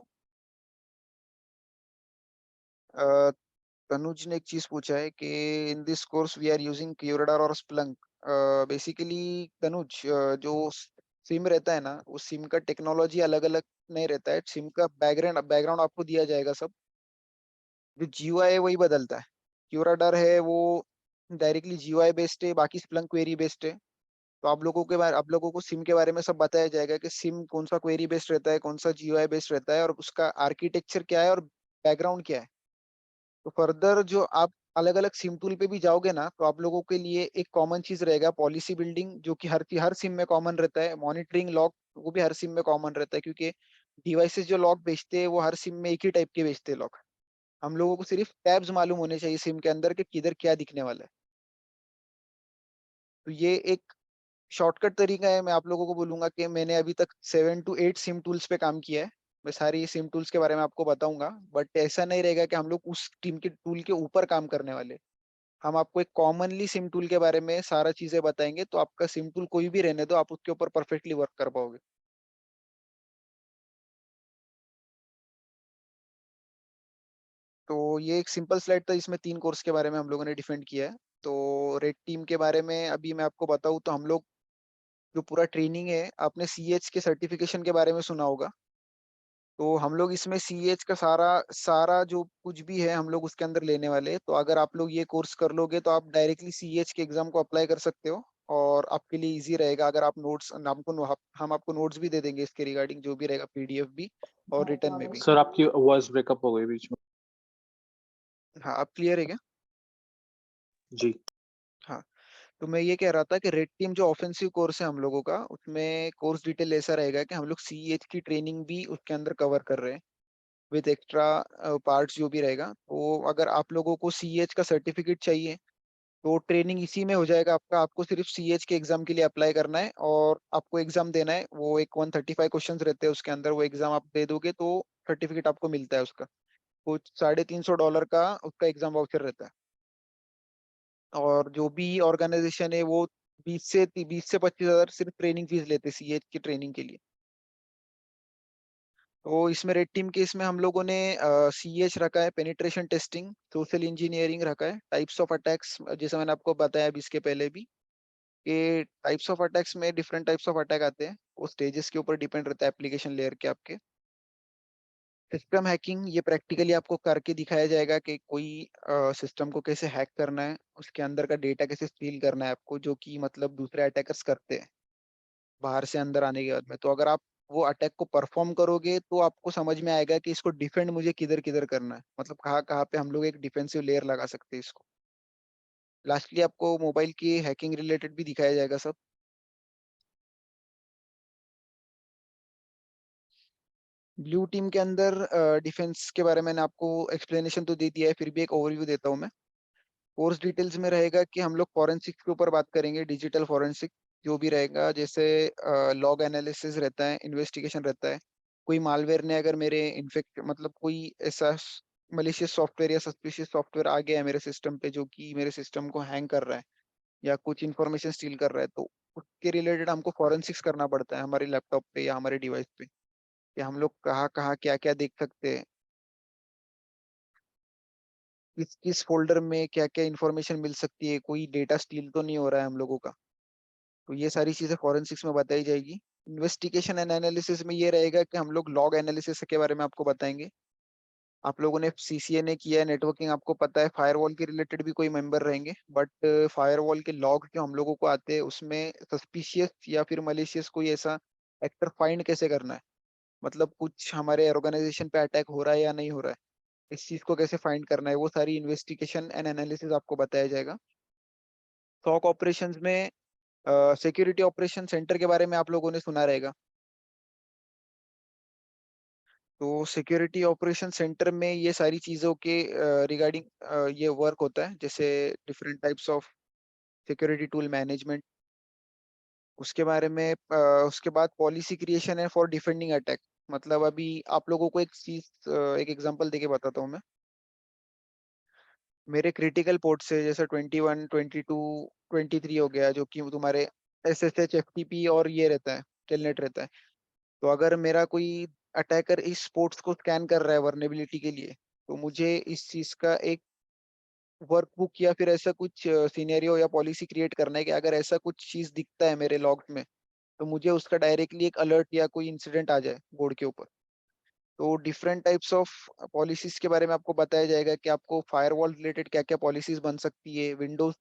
तनुज ने एक चीज पूछा है कि in this course we are using QRadar और स्प्लंक। बेसिकली तनुज, जो सिम रहता है ना, वो सिम का टेक्नोलॉजी अलग अलग नहीं रहता है, सिम का बैकग्राउंड आपको दिया जाएगा सब। जो जीयूआई है वही बदलता है। क्यूराडार है वो डायरेक्टली जीयूआई बेस्ड है, बाकी स्प्लंक क्वेरी बेस्ड है। तो आप लोगों को सिम के बारे में सब बताया जाएगा कि सिम कौन सा क्वेरी बेस्ड रहता है, कौन सा जीयूआई बेस्ड रहता है, और उसका आर्किटेक्चर क्या है और बैकग्राउंड क्या है। तो फर्दर जो आप अलग अलग सिम टूल पे भी जाओगे ना, तो आप लोगों के लिए एक कॉमन चीज रहेगा, पॉलिसी बिल्डिंग, जो कि हर सिम में कॉमन रहता है। मॉनिटरिंग लॉक वो भी हर सिम में कॉमन रहता है, क्योंकि डिवाइसेस जो लॉक बेचते हैं वो हर सिम में एक ही टाइप के बेचते हैं लॉक। हम लोगों को सिर्फ टैब्स मालूम होने चाहिए सिम के अंदर कि किधर क्या दिखने वाला है। तो ये एक शॉर्टकट तरीका है। मैं आप लोगों को बोलूंगा कि मैंने अभी तक 7 to 8 सिम टूल्स पे काम किया है। मैं सारी सिम टूल्स के बारे में आपको बताऊंगा, बट ऐसा नहीं रहेगा कि हम लोग उस टीम के टूल के ऊपर काम करने वाले। हम आपको एक कॉमनली सिम टूल के बारे में सारा चीजें बताएंगे, तो आपका सिम टूल कोई भी रहने दो, आप उसके ऊपर परफेक्टली वर्क कर पाओगे। तो ये एक सिंपल स्लाइड था, इसमें 3 कोर्स के बारे में हम लोगों ने डिफेंड किया है। तो रेड टीम के बारे में अभी मैं आपको बताऊं तो हम लोग जो पूरा ट्रेनिंग है, आपने सीएच के सर्टिफिकेशन के बारे में सुना होगा। तो हम लोग इसमें सीएच का सारा सारा जो कुछ भी है हम लोग उसके अंदर लेने वाले हैं। तो अगर आप लोग ये कोर्स कर लोगे तो आप डायरेक्टली सीएच के एग्जाम को अप्लाई कर सकते हो, और आपके लिए इजी रहेगा। अगर आप नोट्स हम आपको नोट्स भी दे देंगे इसके रिगार्डिंग, जो भी रहेगा, पीडीएफ भी और रिटर्न में भी। सर आपकी वॉइस ब्रेकअप हो गई बीच में। हाँ, आप क्लियर है क्या? जी। हाँ, तो मैं ये कह रहा था कि रेड टीम जो ऑफेंसिव कोर्स है हम लोगों का, उसमें कोर्स डिटेल ऐसा रहेगा कि हम लोग सीएच की ट्रेनिंग भी उसके अंदर कवर कर रहे हैं विद एक्स्ट्रा पार्ट्स जो भी रहेगा। तो अगर आप लोगों को सीएच का सर्टिफिकेट चाहिए तो ट्रेनिंग इसी में हो जाएगा आपका। आपको सिर्फ सीएच के एग्जाम के लिए अप्लाई करना है और आपको एग्जाम देना है। वो एक 135 क्वेश्चंस रहते हैं उसके अंदर, वो एग्जाम आप दे दोगे तो सर्टिफिकेट आपको मिलता है उसका। कुछ $350 का उसका एग्जाम वाउचर रहता है। और जो भी ऑर्गेनाइजेशन है वो 20 से 25 हजार सिर्फ ट्रेनिंग फीस लेते हैं सीएच की ट्रेनिंग के लिए। तो इसमें रेड टीम के इसमें हम लोगों ने सीएच रखा है, पेनिट्रेशन टेस्टिंग, सोशल इंजीनियरिंग रखा है, टाइप्स ऑफ अटैक्स जैसे मैंने आपको बताया अभी इसके पहले भी कि टाइप्स ऑफ अटैक्स में डिफरेंट टाइप्स ऑफ अटैक आते हैं। वो स्टेजेस के ऊपर डिपेंड रहता है एप्लीकेशन लेयर के आपके। सिस्टम हैकिंग, ये प्रैक्टिकली आपको करके दिखाया जाएगा कि कोई सिस्टम को कैसे हैक करना है, उसके अंदर का डेटा कैसे स्टील करना है आपको, जो कि मतलब दूसरे अटैकर्स करते हैं बाहर से अंदर आने के बाद में। तो अगर आप वो अटैक को परफॉर्म करोगे तो आपको समझ में आएगा कि इसको डिफेंड मुझे किधर किधर करना है, मतलब कहाँ कहाँ पे हम लोग एक डिफेंसिव लेयर लगा सकते हैं इसको। लास्टली आपको मोबाइल की हैकिंग रिलेटेड भी दिखाया जाएगा सब। ब्लू टीम के अंदर डिफेंस के बारे में मैंने आपको एक्सप्लेनेशन तो दे दिया है, फिर भी एक ओवरव्यू देता हूँ मैं। कोर्स डिटेल्स में रहेगा कि हम लोग फॉरेंसिक के ऊपर बात करेंगे, डिजिटल फॉरेंसिक जो भी रहेगा, जैसे लॉग एनालिसिस रहता है, इन्वेस्टिगेशन रहता है। कोई मालवेयर ने अगर मेरे इन्फेक्ट मतलब कोई ऐसा मलिशियस सॉफ्टवेयर या सस्पिशियस सॉफ्टवेयर आ गया है मेरे सिस्टम पे जो कि मेरे सिस्टम को हैंग कर रहा है या कुछ इन्फॉर्मेशन स्टील कर रहा है, तो उसके रिलेटेड हमको फॉरेंसिक्स करना पड़ता है हमारे लैपटॉप पे या हमारे डिवाइस पे कि हम लोग कहाँ कहाँ क्या क्या देख सकते हैं, किस किस फोल्डर में क्या क्या इन्फॉर्मेशन मिल सकती है, कोई डेटा स्टील तो नहीं हो रहा है हम लोगों का। तो ये सारी चीजें फॉरेंसिक्स में बताई जाएगी। इन्वेस्टिगेशन एंड एनालिसिस में ये रहेगा कि हम लोग लॉग एनालिसिस के बारे में आपको बताएंगे। आप लोगों ने सीसीएनए किया है, नेटवर्किंग आपको पता है, फायरवॉल के रिलेटेड भी कोई मेंबर रहेंगे, बट फायरवॉल के लॉग जो हम लोगों को आते हैं उसमें सस्पिशियस या फिर मलिशियस कोई ऐसा एक्टर फाइंड कैसे करना है, मतलब कुछ हमारे ऑर्गेनाइजेशन पे अटैक हो रहा है या नहीं हो रहा है, इस चीज को कैसे फाइंड करना है, वो सारी इन्वेस्टिगेशन एंड एनालिसिस आपको बताया जाएगा। सॉक ऑपरेशंस में सिक्योरिटी ऑपरेशन सेंटर के बारे में आप लोगों ने सुना रहेगा। तो सिक्योरिटी ऑपरेशन सेंटर में ये सारी चीजों के रिगार्डिंग ये वर्क होता है, जैसे different types of security tool management, उसके बारे में उसके बाद पॉलिसी क्रिएशन है फॉर डिफेंडिंग अटैक। मतलब अभी आप लोगों को एक चीज एक एग्जांपल देके बताता हूँ मैं। मेरे क्रिटिकल पोर्ट से जैसे 21, 22, 23 हो गया, जो कि तुम्हारे SSH, FTP और ये रहता है, टेलनेट रहता है। तो अगर मेरा कोई अटैकर इस पोर्ट्स को स्कैन कर रहा है वर्नेबिलिटी के लिए, तो मुझे इस चीज का एक वर्कबुक या फिर ऐसा कुछ सिनेरियो या पॉलिसी क्रिएट करना है कि अगर ऐसा कुछ चीज दिखता है मेरे लॉग्स में तो मुझे उसका डायरेक्टली एक अलर्ट या कोई इंसिडेंट आ जाए बोर्ड के ऊपर। तो डिफरेंट टाइप्स ऑफ पॉलिसीज के बारे में आपको बताया जाएगा कि आपको फायरवॉल रिलेटेड क्या क्या पॉलिसीज बन सकती है। विंडोज,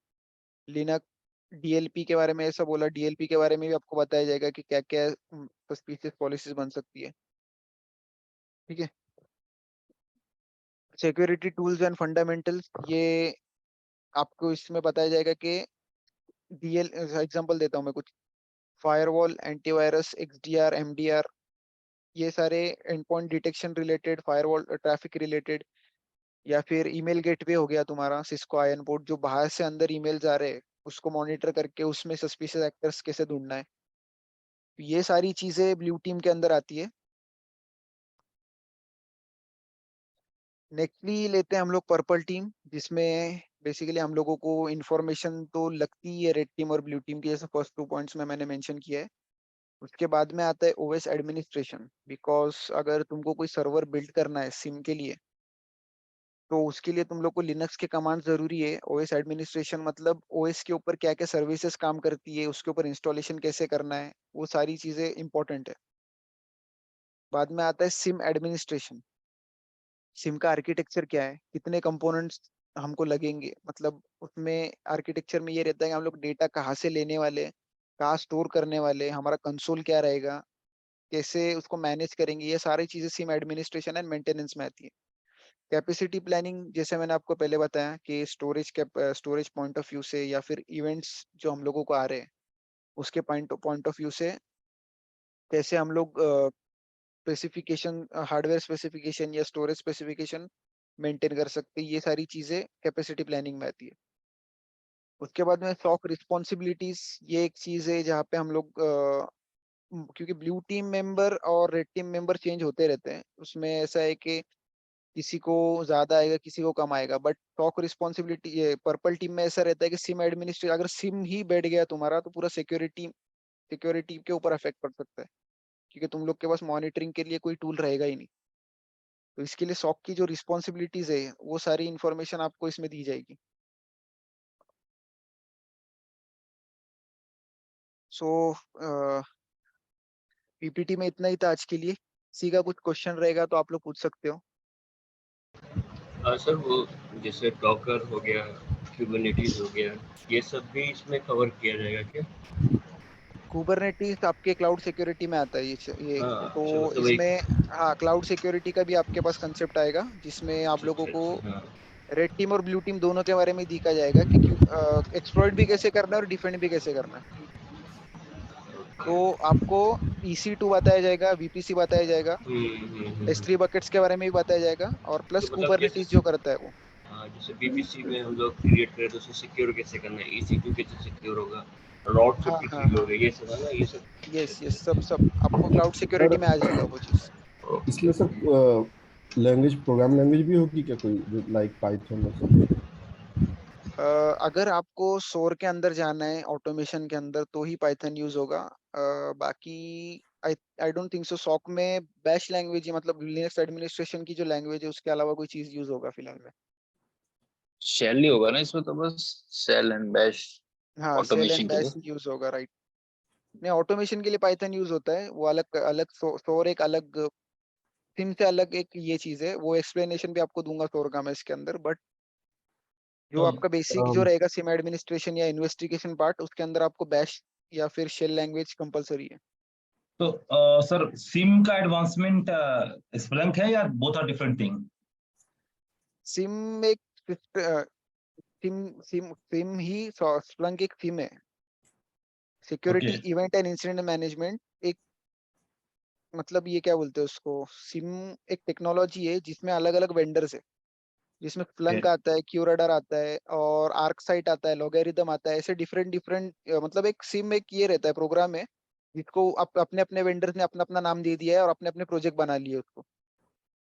लिनक्स, डीएलपी के बारे में ऐसा बोला, डीएलपी के बारे में भी आपको बताया जाएगा कि क्या क्या सस्पिशियस पॉलिसीज बन सकती है। ठीक है। सिक्योरिटी टूल्स एंड फंडामेंटल्स, ये आपको इसमें बताया जाएगा कि डीएल एग्जांपल देता हूँ मैं कुछ, फायरवॉल, एंटीवायरस, एक्सडीआर, एमडीआर, ये सारे and point detection related, firewall traffic related, या फिर ईमेल गेटवे हो गया तुम्हारा सिस्को आयन पोर्ट, जो बाहर से अंदर ईमेल जा रहे हैं उसको मॉनिटर करके उसमें सस्पिशियस एक्टर्स कैसे ढूंढना है। तो ये सारी चीजें ब्लू टीम के अंदर आती है। नेक्स्टली लेते हैं हम लोग पर्पल टीम, जिसमें बेसिकली हम लोगों को इन्फॉर्मेशन तो लगती है रेड टीम और ब्लू टीम की, जैसे फर्स्ट 2 पॉइंट्स में मैंने मेंशन किया है। उसके बाद में आता है ओएस एडमिनिस्ट्रेशन, बिकॉज अगर तुमको कोई सर्वर बिल्ड करना है सिम के लिए तो उसके लिए तुम लोग को लिनक्स के कमांड जरूरी है। ओएस एडमिनिस्ट्रेशन मतलब ओएस के ऊपर क्या क्या सर्विसेज काम करती है, उसके ऊपर इंस्टॉलेशन कैसे करना है, वो सारी चीजें इंपॉर्टेंट है। बाद में आता है सिम एडमिनिस्ट्रेशन। सिम का आर्किटेक्चर क्या है, कितने कंपोनेंट्स हमको लगेंगे, मतलब उसमें आर्किटेक्चर में ये रहता है कि हम लोग डेटा कहाँ से लेने वाले, कहाँ स्टोर करने वाले, हमारा कंसोल क्या रहेगा, कैसे उसको मैनेज करेंगे, ये सारी चीजें सिम एडमिनिस्ट्रेशन एंड मेंटेनेंस में आती है। कैपेसिटी प्लानिंग जैसे मैंने आपको पहले बताया कि स्टोरेज पॉइंट ऑफ व्यू से या फिर इवेंट्स जो हम लोगों को आ रहे हैं उसके पॉइंट ऑफ व्यू से कैसे हम लोग स्पेसिफिकेशन, हार्डवेयर स्पेसिफिकेशन या स्टोरेज स्पेसिफिकेशन मेंटेन कर सकते हैं, ये सारी चीजें कैपेसिटी प्लानिंग में आती है। उसके बाद में सॉक रिस्पॉन्सिबिलिटीज, ये एक चीज है जहाँ पे हम लोग क्योंकि ब्लू टीम मेंबर और रेड टीम मेंबर चेंज होते रहते हैं, उसमें ऐसा है कि किसी को ज्यादा आएगा किसी को कम आएगा, बट सॉक रिस्पॉन्सिबिलिटी ये पर्पल टीम में ऐसा रहता है कि सिम एडमिनिस्ट्रेटर, अगर सिम ही बैठ गया तुम्हारा तो पूरा सिक्योरिटी के ऊपर अफेक्ट पड़ सकता है, क्योंकि तुम लोग के पास मॉनिटरिंग के लिए कोई टूल रहेगा ही नहीं। तो इसके लिए सॉक की जो रिस्पॉन्सिबिलिटीज है वो सारी इंफॉर्मेशन आपको इसमें दी जाएगी। सो पीपीटी में इतना ही था आज के लिए। किसी का कुछ क्वेश्चन रहेगा तो आप लोग पूछ सकते हो। सर वो जैसे डॉकर हो गया, क्यूबरनेटीज हो गया, ये सब भी इसमें कवर किया जाएगा क्या? कुबरनेटीज आपके क्लाउड सिक्योरिटी में आता है ये हाँ, तो अच्छा, मतलब इसमें हाँ क्लाउड सिक्योरिटी का भी आपके पास कंसेप्ट आएगा जिसमें आप लोगों को हाँ, रेड टीम और ब्लू टीम दोनों के बारे में दिखा जाएगा कि एक्सप्लॉइट भी कैसे करना है और डिफेंड भी कैसे करना है। तो आपको EC2 बताया जाएगा, VPC बताया जाएगा, S3 बकेट्स के बारे में भी बताया जाएगा और प्लस तो मतलब कुबरनेटीज जो करता है वो। हाँ, जैसे बीबीसी में हम लोग क्रिएट करें तो उसे सिक्योर कैसे करना है, EC2 कैसे सिक्योर होगा, रॉड हाँ 53 हाँ हो हाँ गए, ये सब है ना, ये सब। यस सब आपको क्लाउड सिक्योरिटी में आ जाएगा वो चीज। इसमें सर लैंग्वेज, प्रोग्राम लैंग्वेज भी होगी क्या कोई, लाइक पाइथन और सब? अगर आपको सोर के अंदर जाना है ऑटोमेशन के अंदर तो ही पाइथन यूज होगा। बाकी I don't think so SOC में बैश लैंग्वेज मतलब लिनक्स एडमिनिस्ट्रेशन की जो लैंग्वेज है उसके अलावा कोई चीज यूज होगा फिलहाल में। शेल नहीं होगा ना इसमें, तो बस सेल एंड बैश हाँ सेल एंड ऑटोमेशन के बैश लिए। यूज होगा, राइट। नहीं, ऑटोमेशन के लिए पाइथन यूज होता है, वो अलग अलग सोर एक अलग सिम से अलग एक ये चीज है, वो एक्सप्लेनेशन भी आपको दूंगा सोर का मैं इसके अंदर। बट जो आपका बेसिक जो रहेगा सिम एडमिनिस्ट्रेशन या इन्वेस्टिगेशन पार्ट उसके अंदर आपको बैश या फिर शेल लैंग्वेज कंपलसरी है। तो सर सिम का एडवांसमेंट स्प्लंक है या both are different thing? SIEM एक सिम ही स्प्लंक एक सिम है। Security event and incident management एक मतलब ये क्या बोलते हैं उसको, सिम एक टेक्नोलॉजी है जिसमें अलग अलग वेंडर्स है, जिसमें स्प्लंक आता है, क्यूराडार आता है और आर्कसाइट आता है, लॉगरिदम आता है, ऐसे डिफरेंट डिफरेंट मतलब एक सिम एक ये रहता है प्रोग्राम है जिसको अपने अपने वेंडर्स ने अपना अपना नाम दे दिया है और अपने अपने प्रोजेक्ट बना लिए उसको।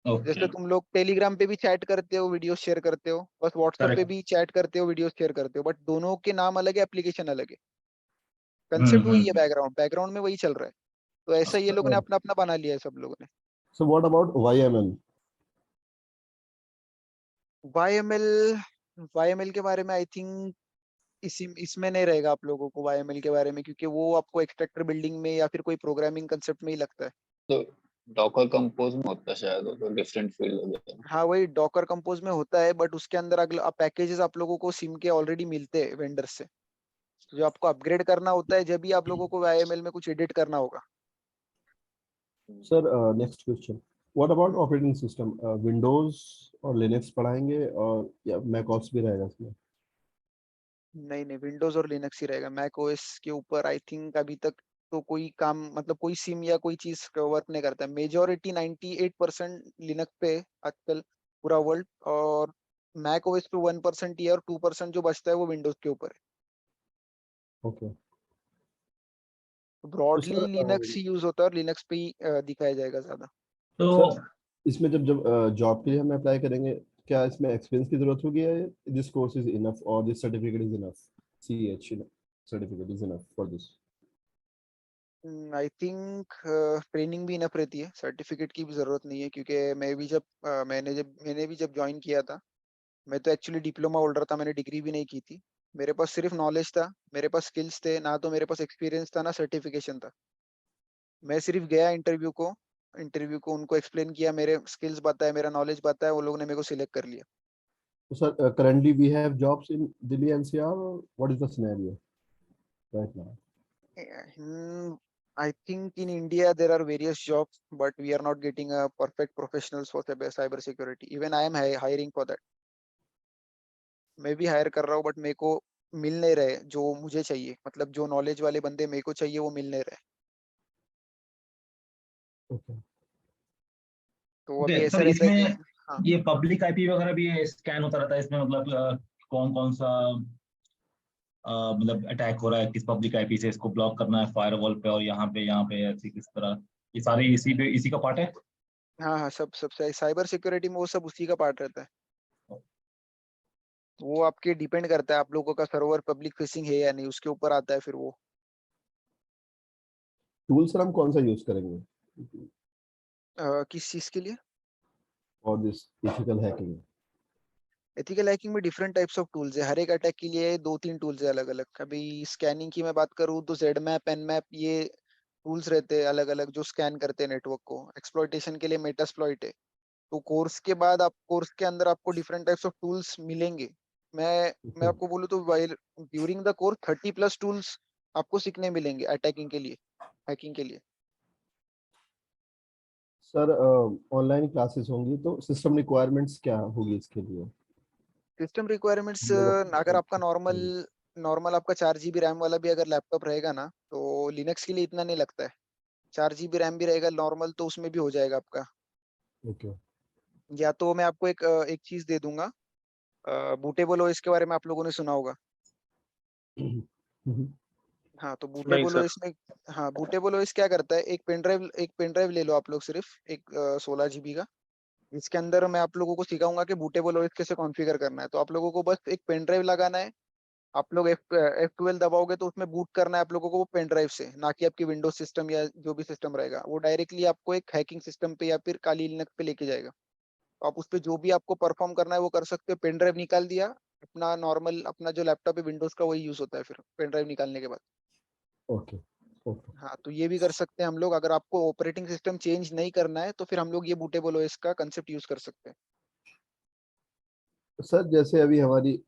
जैसे तुम लोग टेलीग्राम पे भी चैट करते हो, वीडियो शेयर करते हो, बस व्हाट्सएप पे भी चैट करते हो, वीडियो शेयर करते हो, बट दोनों के नाम अलग है, एप्लीकेशन अलग है, कंसेप्ट वही है, बैकग्राउंड में वही चल रहा है। तो ऐसा ये लोग ने अपना अपना बना लिया है सब लोगों ने। So what about YML? YML के बारे में आई थिंक इसमें नहीं रहेगा आप लोगों को YML के बारे में, क्योंकि वो आपको एक्सट्रैक्टर बिल्डिंग में या फिर कोई प्रोग्रामिंग कंसेप्ट में ही लगता है। तो डॉकर कंपोज में होता है शायद, तो डिफरेंट फील्ड हो जाता है। हाँ वही डॉकर कंपोज में होता है, बट उसके अंदर अगला पैकेजेस आप लोगों को सिम के ऑलरेडी मिलते हैं वेंडर से, जो आपको अपग्रेड करना होता है जब भी आप लोगों को YML में कुछ एडिट करना होगा। Sir, next question. What about operating system? Windows और Linux पढ़ाएंगे और या Mac OS भी रहेगा इसमें? नहीं विंडोज और लिनक्स ही रहेगा, मैक ओएस के ऊपर आई थिंक अभी तक तो कोई काम मतलब कोई सिम या कोई चीज वर्क नहीं करता है। मेजोरिटी 98% लिनक्स पे है आजकल पूरा वर्ल्ड, और मैक ओएस पे 1% ही है और 2% जो बचता है वो विंडोज के ऊपर है। Okay. ब्रॉडली लिनक्स ही यूज होता है और लिनक्स पे ही दिखाया जाएगा ज्यादा। सर इसमें जब जॉब के लिए हम अप्लाई करेंगे, क्या इसमें एक्सपीरियंस की जरूरत होगी या दिस कोर्स इज इनफ और this certificate is enough? CH certificate is enough for this? I think training भी इनफ रहती है, सर्टिफिकेट की भी जरूरत नहीं है, क्योंकि मैंने भी जब ज्वाइन किया था, मैं तो एक्चुअली डिप्लोमा होल्डर था, मैंने डिग्री भी नहीं की थी। मेरे पास सिर्फ नॉलेज था, मेरे पास स्किल्स थे ना, तो मेरे पास एक्सपीरियंस था ना सर्टिफिकेशन था। मैं सिर्फ गया इंटरव्यू को उनको एक्सप्लेन किया, मेरे स्किल्स बताए, मेरा नॉलेज बताया, वो लोगों ने मेरे को सिलेक्ट कर लिया। So sir, currently we have jobs in Delhi NCR, or what is the scenario right now? I think in India there are various jobs, but we are not getting a perfect professionals for cyber security. Even I am hiring for that. मैं भी हायर कर रहा हूँ, बट मेरे को मिल नहीं रहे जो मुझे चाहिए, मतलब जो नॉलेज वाले बंदे मेरे को चाहिए वो मिल नहीं रहे। Okay. तो अभी ऐसा सर रहता है कि इसमें हाँ ये पब्लिक आईपी वगैरह भी स्कैन होता रहता है इसमें, मतलब कौन कौन सा मतलब अटैक हो रहा है, किस पब्लिक आईपी से इसको ब्लॉक करना है फायरवॉल पे, और यहाँ पे ऐसी किस तरह, ये सारे इसी का पार्ट है। हाँ हाँ, सब साइबर सिक्योरिटी में वो सब उसी का पार्ट रहता है। वो आपके डिपेंड करता है आप लोगों का सर्वर पब्लिक फेसिंग है या नहीं, उसके ऊपर आता है फिर वो। टूल सर हम कौन सा यूज करेंगे किस चीज के लिए? और this ethical hacking? Ethical hacking में डिफरेंट टाइप्स ऑफ टूल्स है, हर एक अटैक के लिए 2-3 टूल्स है अलग अलग। अभी स्कैनिंग की मैं बात करूँ तो जेडमैप, एनमैप, ये टूल्स रहते हैं अलग अलग जो स्कैन करते हैं नेटवर्क को। एक्सप्लॉइटेशन के लिए मेटास्प्लॉइट है। तो कोर्स के बाद आप कोर्स के अंदर आपको डिफरेंट टाइप्स ऑफ टूल्स मिलेंगे। मैं आपको बोलूँ तो ड्यूरिंग द कोर्स 30+ टूल्स आपको सीखने मिलेंगे अटैकिंग के लिए, हैकिंग के लिए। सर ऑनलाइन क्लासेस होंगी तो सिस्टम रिक्वायरमेंट्स क्या होगी इसके लिए? सिस्टम रिक्वायरमेंट्स अगर आपका हम्म, नॉर्मल आपका 4 GB रैम वाला भी अगर लैपटॉप रहेगा ना, तो लिनक्स के लिए इतना नहीं लगता है। 4 GB रैम भी रहेगा नॉर्मल तो उसमें भी हो जाएगा आपका। ओके। या तो मैं आपको एक चीज दे दूंगा, बूटेबल ओएस के बारे में आप लोगों ने सुना होगा। हाँ, तो नहीं बूटेबल सर। ओएस में, हाँ बूटेबल ओएस क्या करता है, एक पेन ड्राइव ले लो आप लोग, सिर्फ एक 16 GB का। इसके अंदर मैं आप लोगों को सिखाऊंगा कि बूटेबल ओएस कैसे कॉन्फ़िगर करना है। तो आप लोगों को बस एक पेन ड्राइव लगाना है। आप लोग F12 दबाओगे तो उसमें बूट करना है आप लोगों को वो पेन ड्राइव से, ना कि आपकी विंडोज सिस्टम या जो भी सिस्टम रहेगा। वो डायरेक्टली आपको एक हैकिंग सिस्टम पे या फिर काली लिनक्स पे लेके जाएगा। तो आप उस पे जो भी आपको परफॉर्म करना है वो कर सकते हो। पेन ड्राइव निकाल दिया, अपना नॉर्मल अपना जो लैपटॉप है विंडोज का वही यूज होता है फिर पेन ड्राइव निकालने के बाद। Okay okay. हाँ, तो ये भी कर सकते हैं हम लोग। अगर आपको ऑपरेटिंग सिस्टम चेंज नहीं करना है तो फिर हम लोग ये बूटेबल ओएस का कंसेप्ट यूज कर सकते हैं। सर जैसे अभी हमारी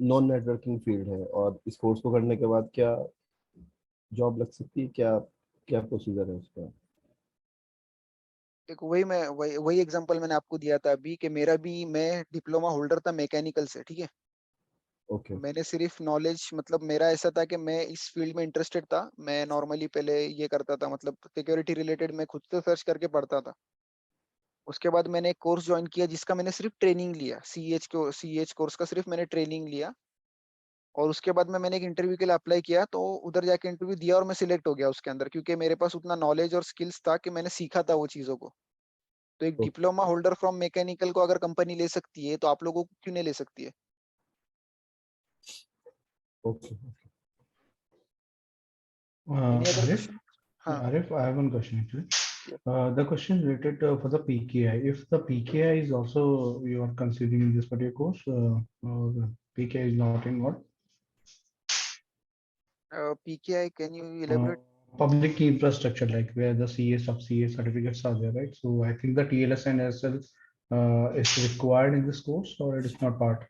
नॉन नेटवर्किंग फील्ड है और इस कोर्स को करने के बाद क्या जॉब लग सकती है, क्या क्या प्रोसीजर है उसका? देखो वही एग्जांपल मैंने आपको दिया था अभी कि मैं डिप्लोमा होल्डर था मैकेनिकल से, ठीक है। ओके मैंने सिर्फ नॉलेज, मतलब मेरा ऐसा था कि मैं इस फील्ड में इंटरेस्टेड था। मैं नॉर्मली पहले ये करता था, मतलब सिक्योरिटी रिलेटेड मैं खुद से सर्च करके पढ़ता था। उसके बाद मैंने एक कोर्स ज्वाइन किया जिसका मैंने सिर्फ ट्रेनिंग लिया, CH कोर्स का सिर्फ मैंने ट्रेनिंग लिया। और उसके बाद में मैंने एक इंटरव्यू के लिए अप्लाई किया, तो उधर जाके इंटरव्यू दिया और मैं सिलेक्ट हो गया उसके अंदर, क्योंकि मेरे पास उतना नॉलेज और स्किल्स था कि मैंने सीखा था वो चीजों को। तो एक डिप्लोमा होल्डर फ्रॉम मैकेनिकल को अगर कंपनी ले सकती है तो आप लोगों को क्यों नहीं ले सकती है? Okay. Any other Arif, question? हाँ Arif, I have one question actually. yeah. The question is related for the PKI. If the PKI is also you are considering in this particular course, or the PKI is not in what? PKI, can you Uh, elaborate? Public key infrastructure, like where the CA sub CA certificates are there, right? So I think the TLS and SL is required in this course, or it is not part.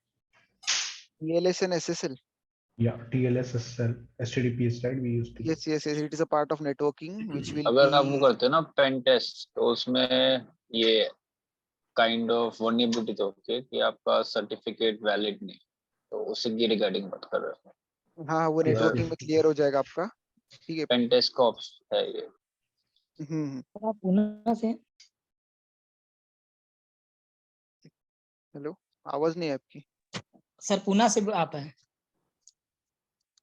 TLS and SSL? Yeah, TLS, SL, STDPS, right? We use Yes, yes, yes, it is a part of networking which will अगर आप वो be करते हो ना पेन टेस्ट, तो उसमें ये काइंड ऑफ वल्नरेबिलिटी तो होती है कि आपका सर्टिफिकेट वैलिड नहीं, तो उसी की रिगार्डिंग बात कर रहे हैं। हाँ, वो Yes, नेटवर्किंग yes. में क्लियर हो जाएगा आपका, ठीक है। पेन टेस्ट का ऑप्शन है ये। आप पुणे से? हेलो, आवाज नहीं है आपकी। सर पुणे से आप हैं?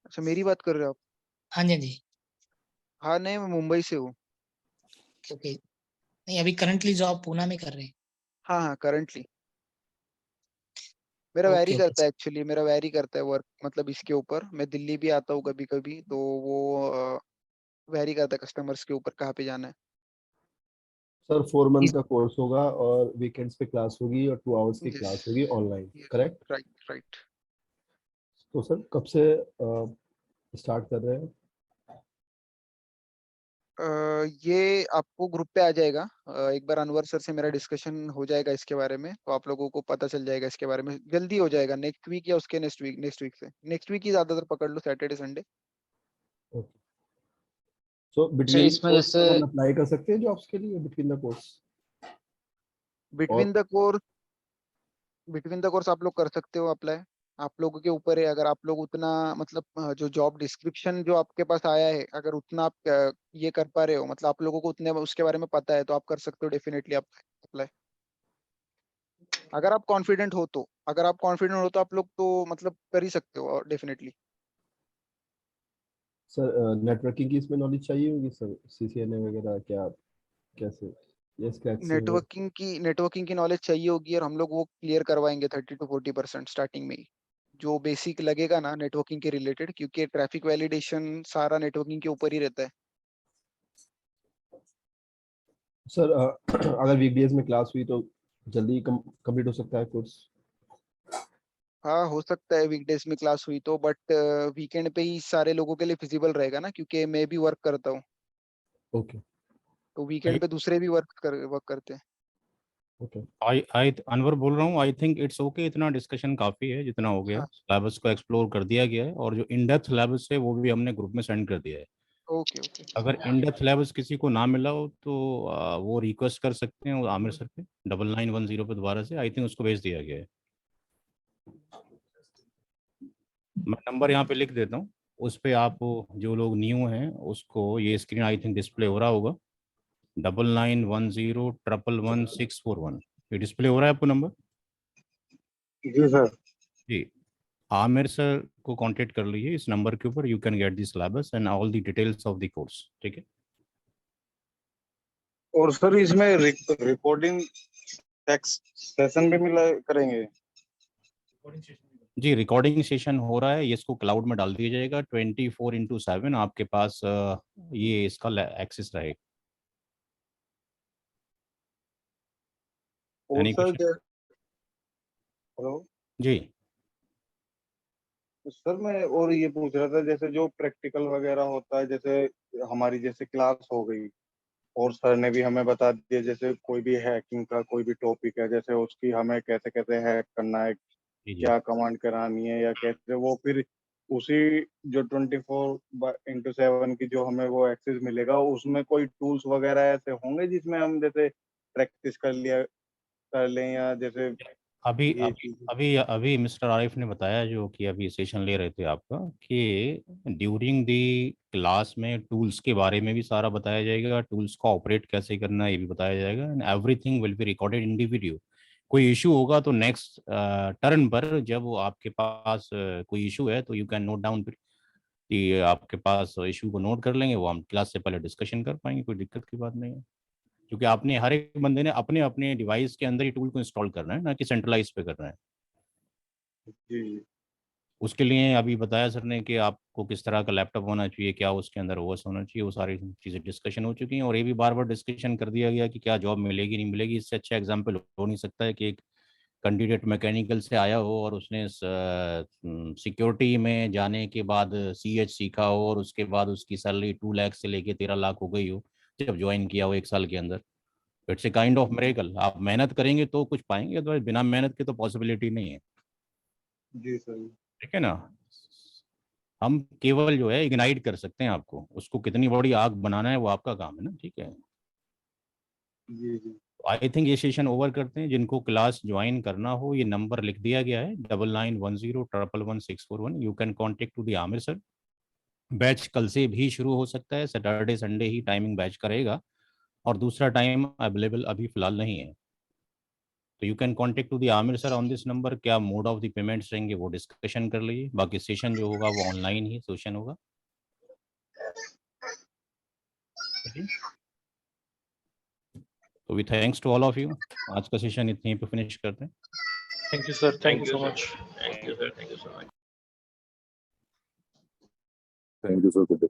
अच्छा, मेरी बात कर रहे हो आप? हाँ जी, हाँ जी। हाँ नहीं, मैं मुंबई से हूँ। ओके, नहीं अभी करंटली जॉब पुणे में कर रहे हैं? हाँ हाँ, करंटली मेरा वैरी ओके ओके करता है, एक्चुअली मेरा वैरी करता है वर्क, मतलब इसके ऊपर मैं दिल्ली भी आता हूँ कभी कभी, तो वो वैरी करता है कस्टमर्स के ऊपर कहाँ पे जाना है। सर 4 मंथ का कोर्स होगा और वीकेंड्स पे क्लास होगी और 2 आवर्स की यस, क्लास होगी ऑनलाइन, करेक्ट? Right right. तो सर कब से स्टार्ट कर रहे हैं? ये आपको ग्रुप पे आ जाएगा। एक बार अनवर सर से मेरा डिस्कशन हो जाएगा इसके बारे में, तो आप लोगों को पता चल जाएगा इसके बारे में। जल्दी हो जाएगा, नेक्स्ट वीक या उसके नेक्स्ट वीक ही ज्यादातर पकड़ लो, सैटरडे संडे। सो बिटवीन इसमें जैसे हम अप्लाई कर सकते हैं जॉब्स के लिए between the course? Between the course आप लोग कर सकते हो अप्लाई, आप लोगों के ऊपर है। अगर आप लोग उतना मतलब जो जॉब डिस्क्रिप्शन जो आपके पास आया है, अगर उतना आप ये कर पा रहे हो, मतलब आप लोगों को उतने उसके बारे में पता है, तो आप कर सकते हो डेफिनेटली आप अप्लाई। अगर आप कॉन्फिडेंट हो तो, आप लोग तो मतलब कर ही सकते हो डेफिनेटली। सर नेटवर्किंग की इसमें नॉलेज चाहिए होगी सर, सीसीएनए वगैरह क्या कैसे? यस नेटवर्किंग की नॉलेज चाहिए होगी, और हम लोग वो क्लियर करवाएंगे 30 to 40% स्टार्टिंग में ही, जो बेसिक लगेगा ना नेटवर्किंग के रिलेटेड, क्योंकि ट्रैफिक वैलिडेशन सारा नेटवर्किंग के ऊपर ही रहता है। सर अगर वीकडेज में क्लास हुई तो जल्दी कंप्लीट हो सकता है कोर्स? हाँ, हो सकता है वीकडेज में क्लास हुई तो, बट वीकेंड पे ही सारे लोगों के लिए फिजिबल रहेगा ना, क्योंकि मैं भी वर्क करता हूँ, ओके तो वीकेंड पे दूसरे भी वर्क करते हैं। ओके। आई अनवर बोल रहा हूँ, आई थिंक इट्स ओके, इतना डिस्कशन काफी है जितना हो गया। हाँ। सिलेबस को एक्सप्लोर कर दिया गया है, और जो इन डेप्थ सिलेबस है वो भी हमने ग्रुप में सेंड कर दिया है। Okay okay. अगर इन डेप्थ सिलेबस किसी को ना मिला हो तो वो रिक्वेस्ट कर सकते हैं वो आमिर सर पे 9910 पे दोबारा से, आई थिंक उसको भेज दिया गया है। मैं नंबर यहाँ पे लिख देता हूँ, उस पे आप जो लोग न्यू हैं उसको, ये स्क्रीन आई थिंक डिस्प्ले हो रहा होगा, 9910111641, ये डिस्प्ले हो रहा है आपको नंबर? जी सर। जी, आमिर सर को कांटेक्ट कर लीजिए इस नंबर के ऊपर, you can get the syllabus and all the details of the course, ठीक है? और सर इसमें रिकॉर्डिंग टेक्स्ट सेशन भी मिला करेंगे? जी, रिकॉर्डिंग सेशन हो रहा है, ये इसको क्लाउड में डाल दिया जाएगा, 24/7 आपके पास ये इसका एक्सेस रहेगा। और Any सर question? हेलो जी सर, मैं और ये पूछ रहा था, जैसे जो प्रैक्टिकल वगैरह होता है, जैसे हमारी जैसे क्लास हो गई और सर ने भी हमें बता दिया, जैसे कोई भी हैकिंग का कोई भी टॉपिक है, जैसे उसकी हमें कैसे कैसे हैक करना है, जी जी क्या कमांड करानी है, या कैसे वो फिर उसी जो 24/7 की जो हमें वो एक्सेस मिलेगा, उसमें कोई टूल्स वगैरह ऐसे होंगे जिसमें हम जैसे प्रैक्टिस कर लें, या जैसे अभी ये अभी चीज? अभी अभी मिस्टर आरिफ ने बताया, जो कि अभी सेशन ले रहे थे आपका, कि ड्यूरिंग द क्लास में टूल्स के बारे में भी सारा बताया जाएगा, टूल्स को ऑपरेट कैसे करना है ये भी बताया जाएगा, and everything will be recorded in the video. कोई इशू होगा तो नेक्स्ट टर्न पर जब वो आपके पास कोई इशू है तो यू कैन नोट डाउन, कि आपके पास इशू को नोट कर लेंगे, वो हम क्लास से पहले डिस्कशन कर पाएंगे, कोई दिक्कत की बात नहीं है। क्योंकि आपने हर एक बंदे ने अपने अपने डिवाइस के अंदर ही टूल को इंस्टॉल करना है, ना कि सेंट्रलाइज पे करना है। जी उसके लिए अभी बताया सर ने कि आपको किस तरह का लैपटॉप होना चाहिए, क्या उसके अंदर ओएस होना चाहिए, वो सारी चीज़ें डिस्कशन हो चुकी हैं। और ये भी बार बार डिस्कशन कर दिया गया कि क्या जॉब मिलेगी नहीं मिलेगी। इससे अच्छा एग्जाम्पल हो नहीं सकता है कि एक कैंडिडेट मैकेनिकल से आया हो और उसने सिक्योरिटी में जाने के बाद सीएच सीखा हो, और उसके बाद उसकी सैलरी 2 लाख से लेके 13 लाख हो गई हो जब ज्वाइन किया हो 1 साल के अंदर। It's a kind of miracle. आप मेहनत करेंगे तो कुछ पाएंगे, अदरवाइज बिना मेहनत के तो पॉसिबिलिटी नहीं है, जी सर। ठीक है ना? हम केवल जो है इग्नाइट कर सकते हैं आपको, उसको कितनी बड़ी आग बनाना है वो आपका काम है ना, ठीक है? जी जी आई थिंक ये सेशन ओवर करते हैं। जिनको क्लास ज्वाइन करना हो, ये नंबर लिख दिया गया है 9910111641, you can contact to the Aamir sir. Batch कल से भी शुरू हो सकता है, सैटरडे संडे ही टाइमिंग बैच करेगा, और दूसरा टाइम अवेलेबल अभी फिलहाल नहीं है। तो you can contact to the Aamir sir on this number. क्या मोड ऑफ द पेमेंट्स रहेंगे वो डिस्कशन कर लीजिए, बाकी सेशन जो होगा वो ऑनलाइन ही सेशन होगा, ठीक है? तो we thanks to all of you. आज का सेशन इतने पे फिनिश करते हैं। Thank you sir, thank you so sir, much. Thank you sir, thank you so much. Thank you sir.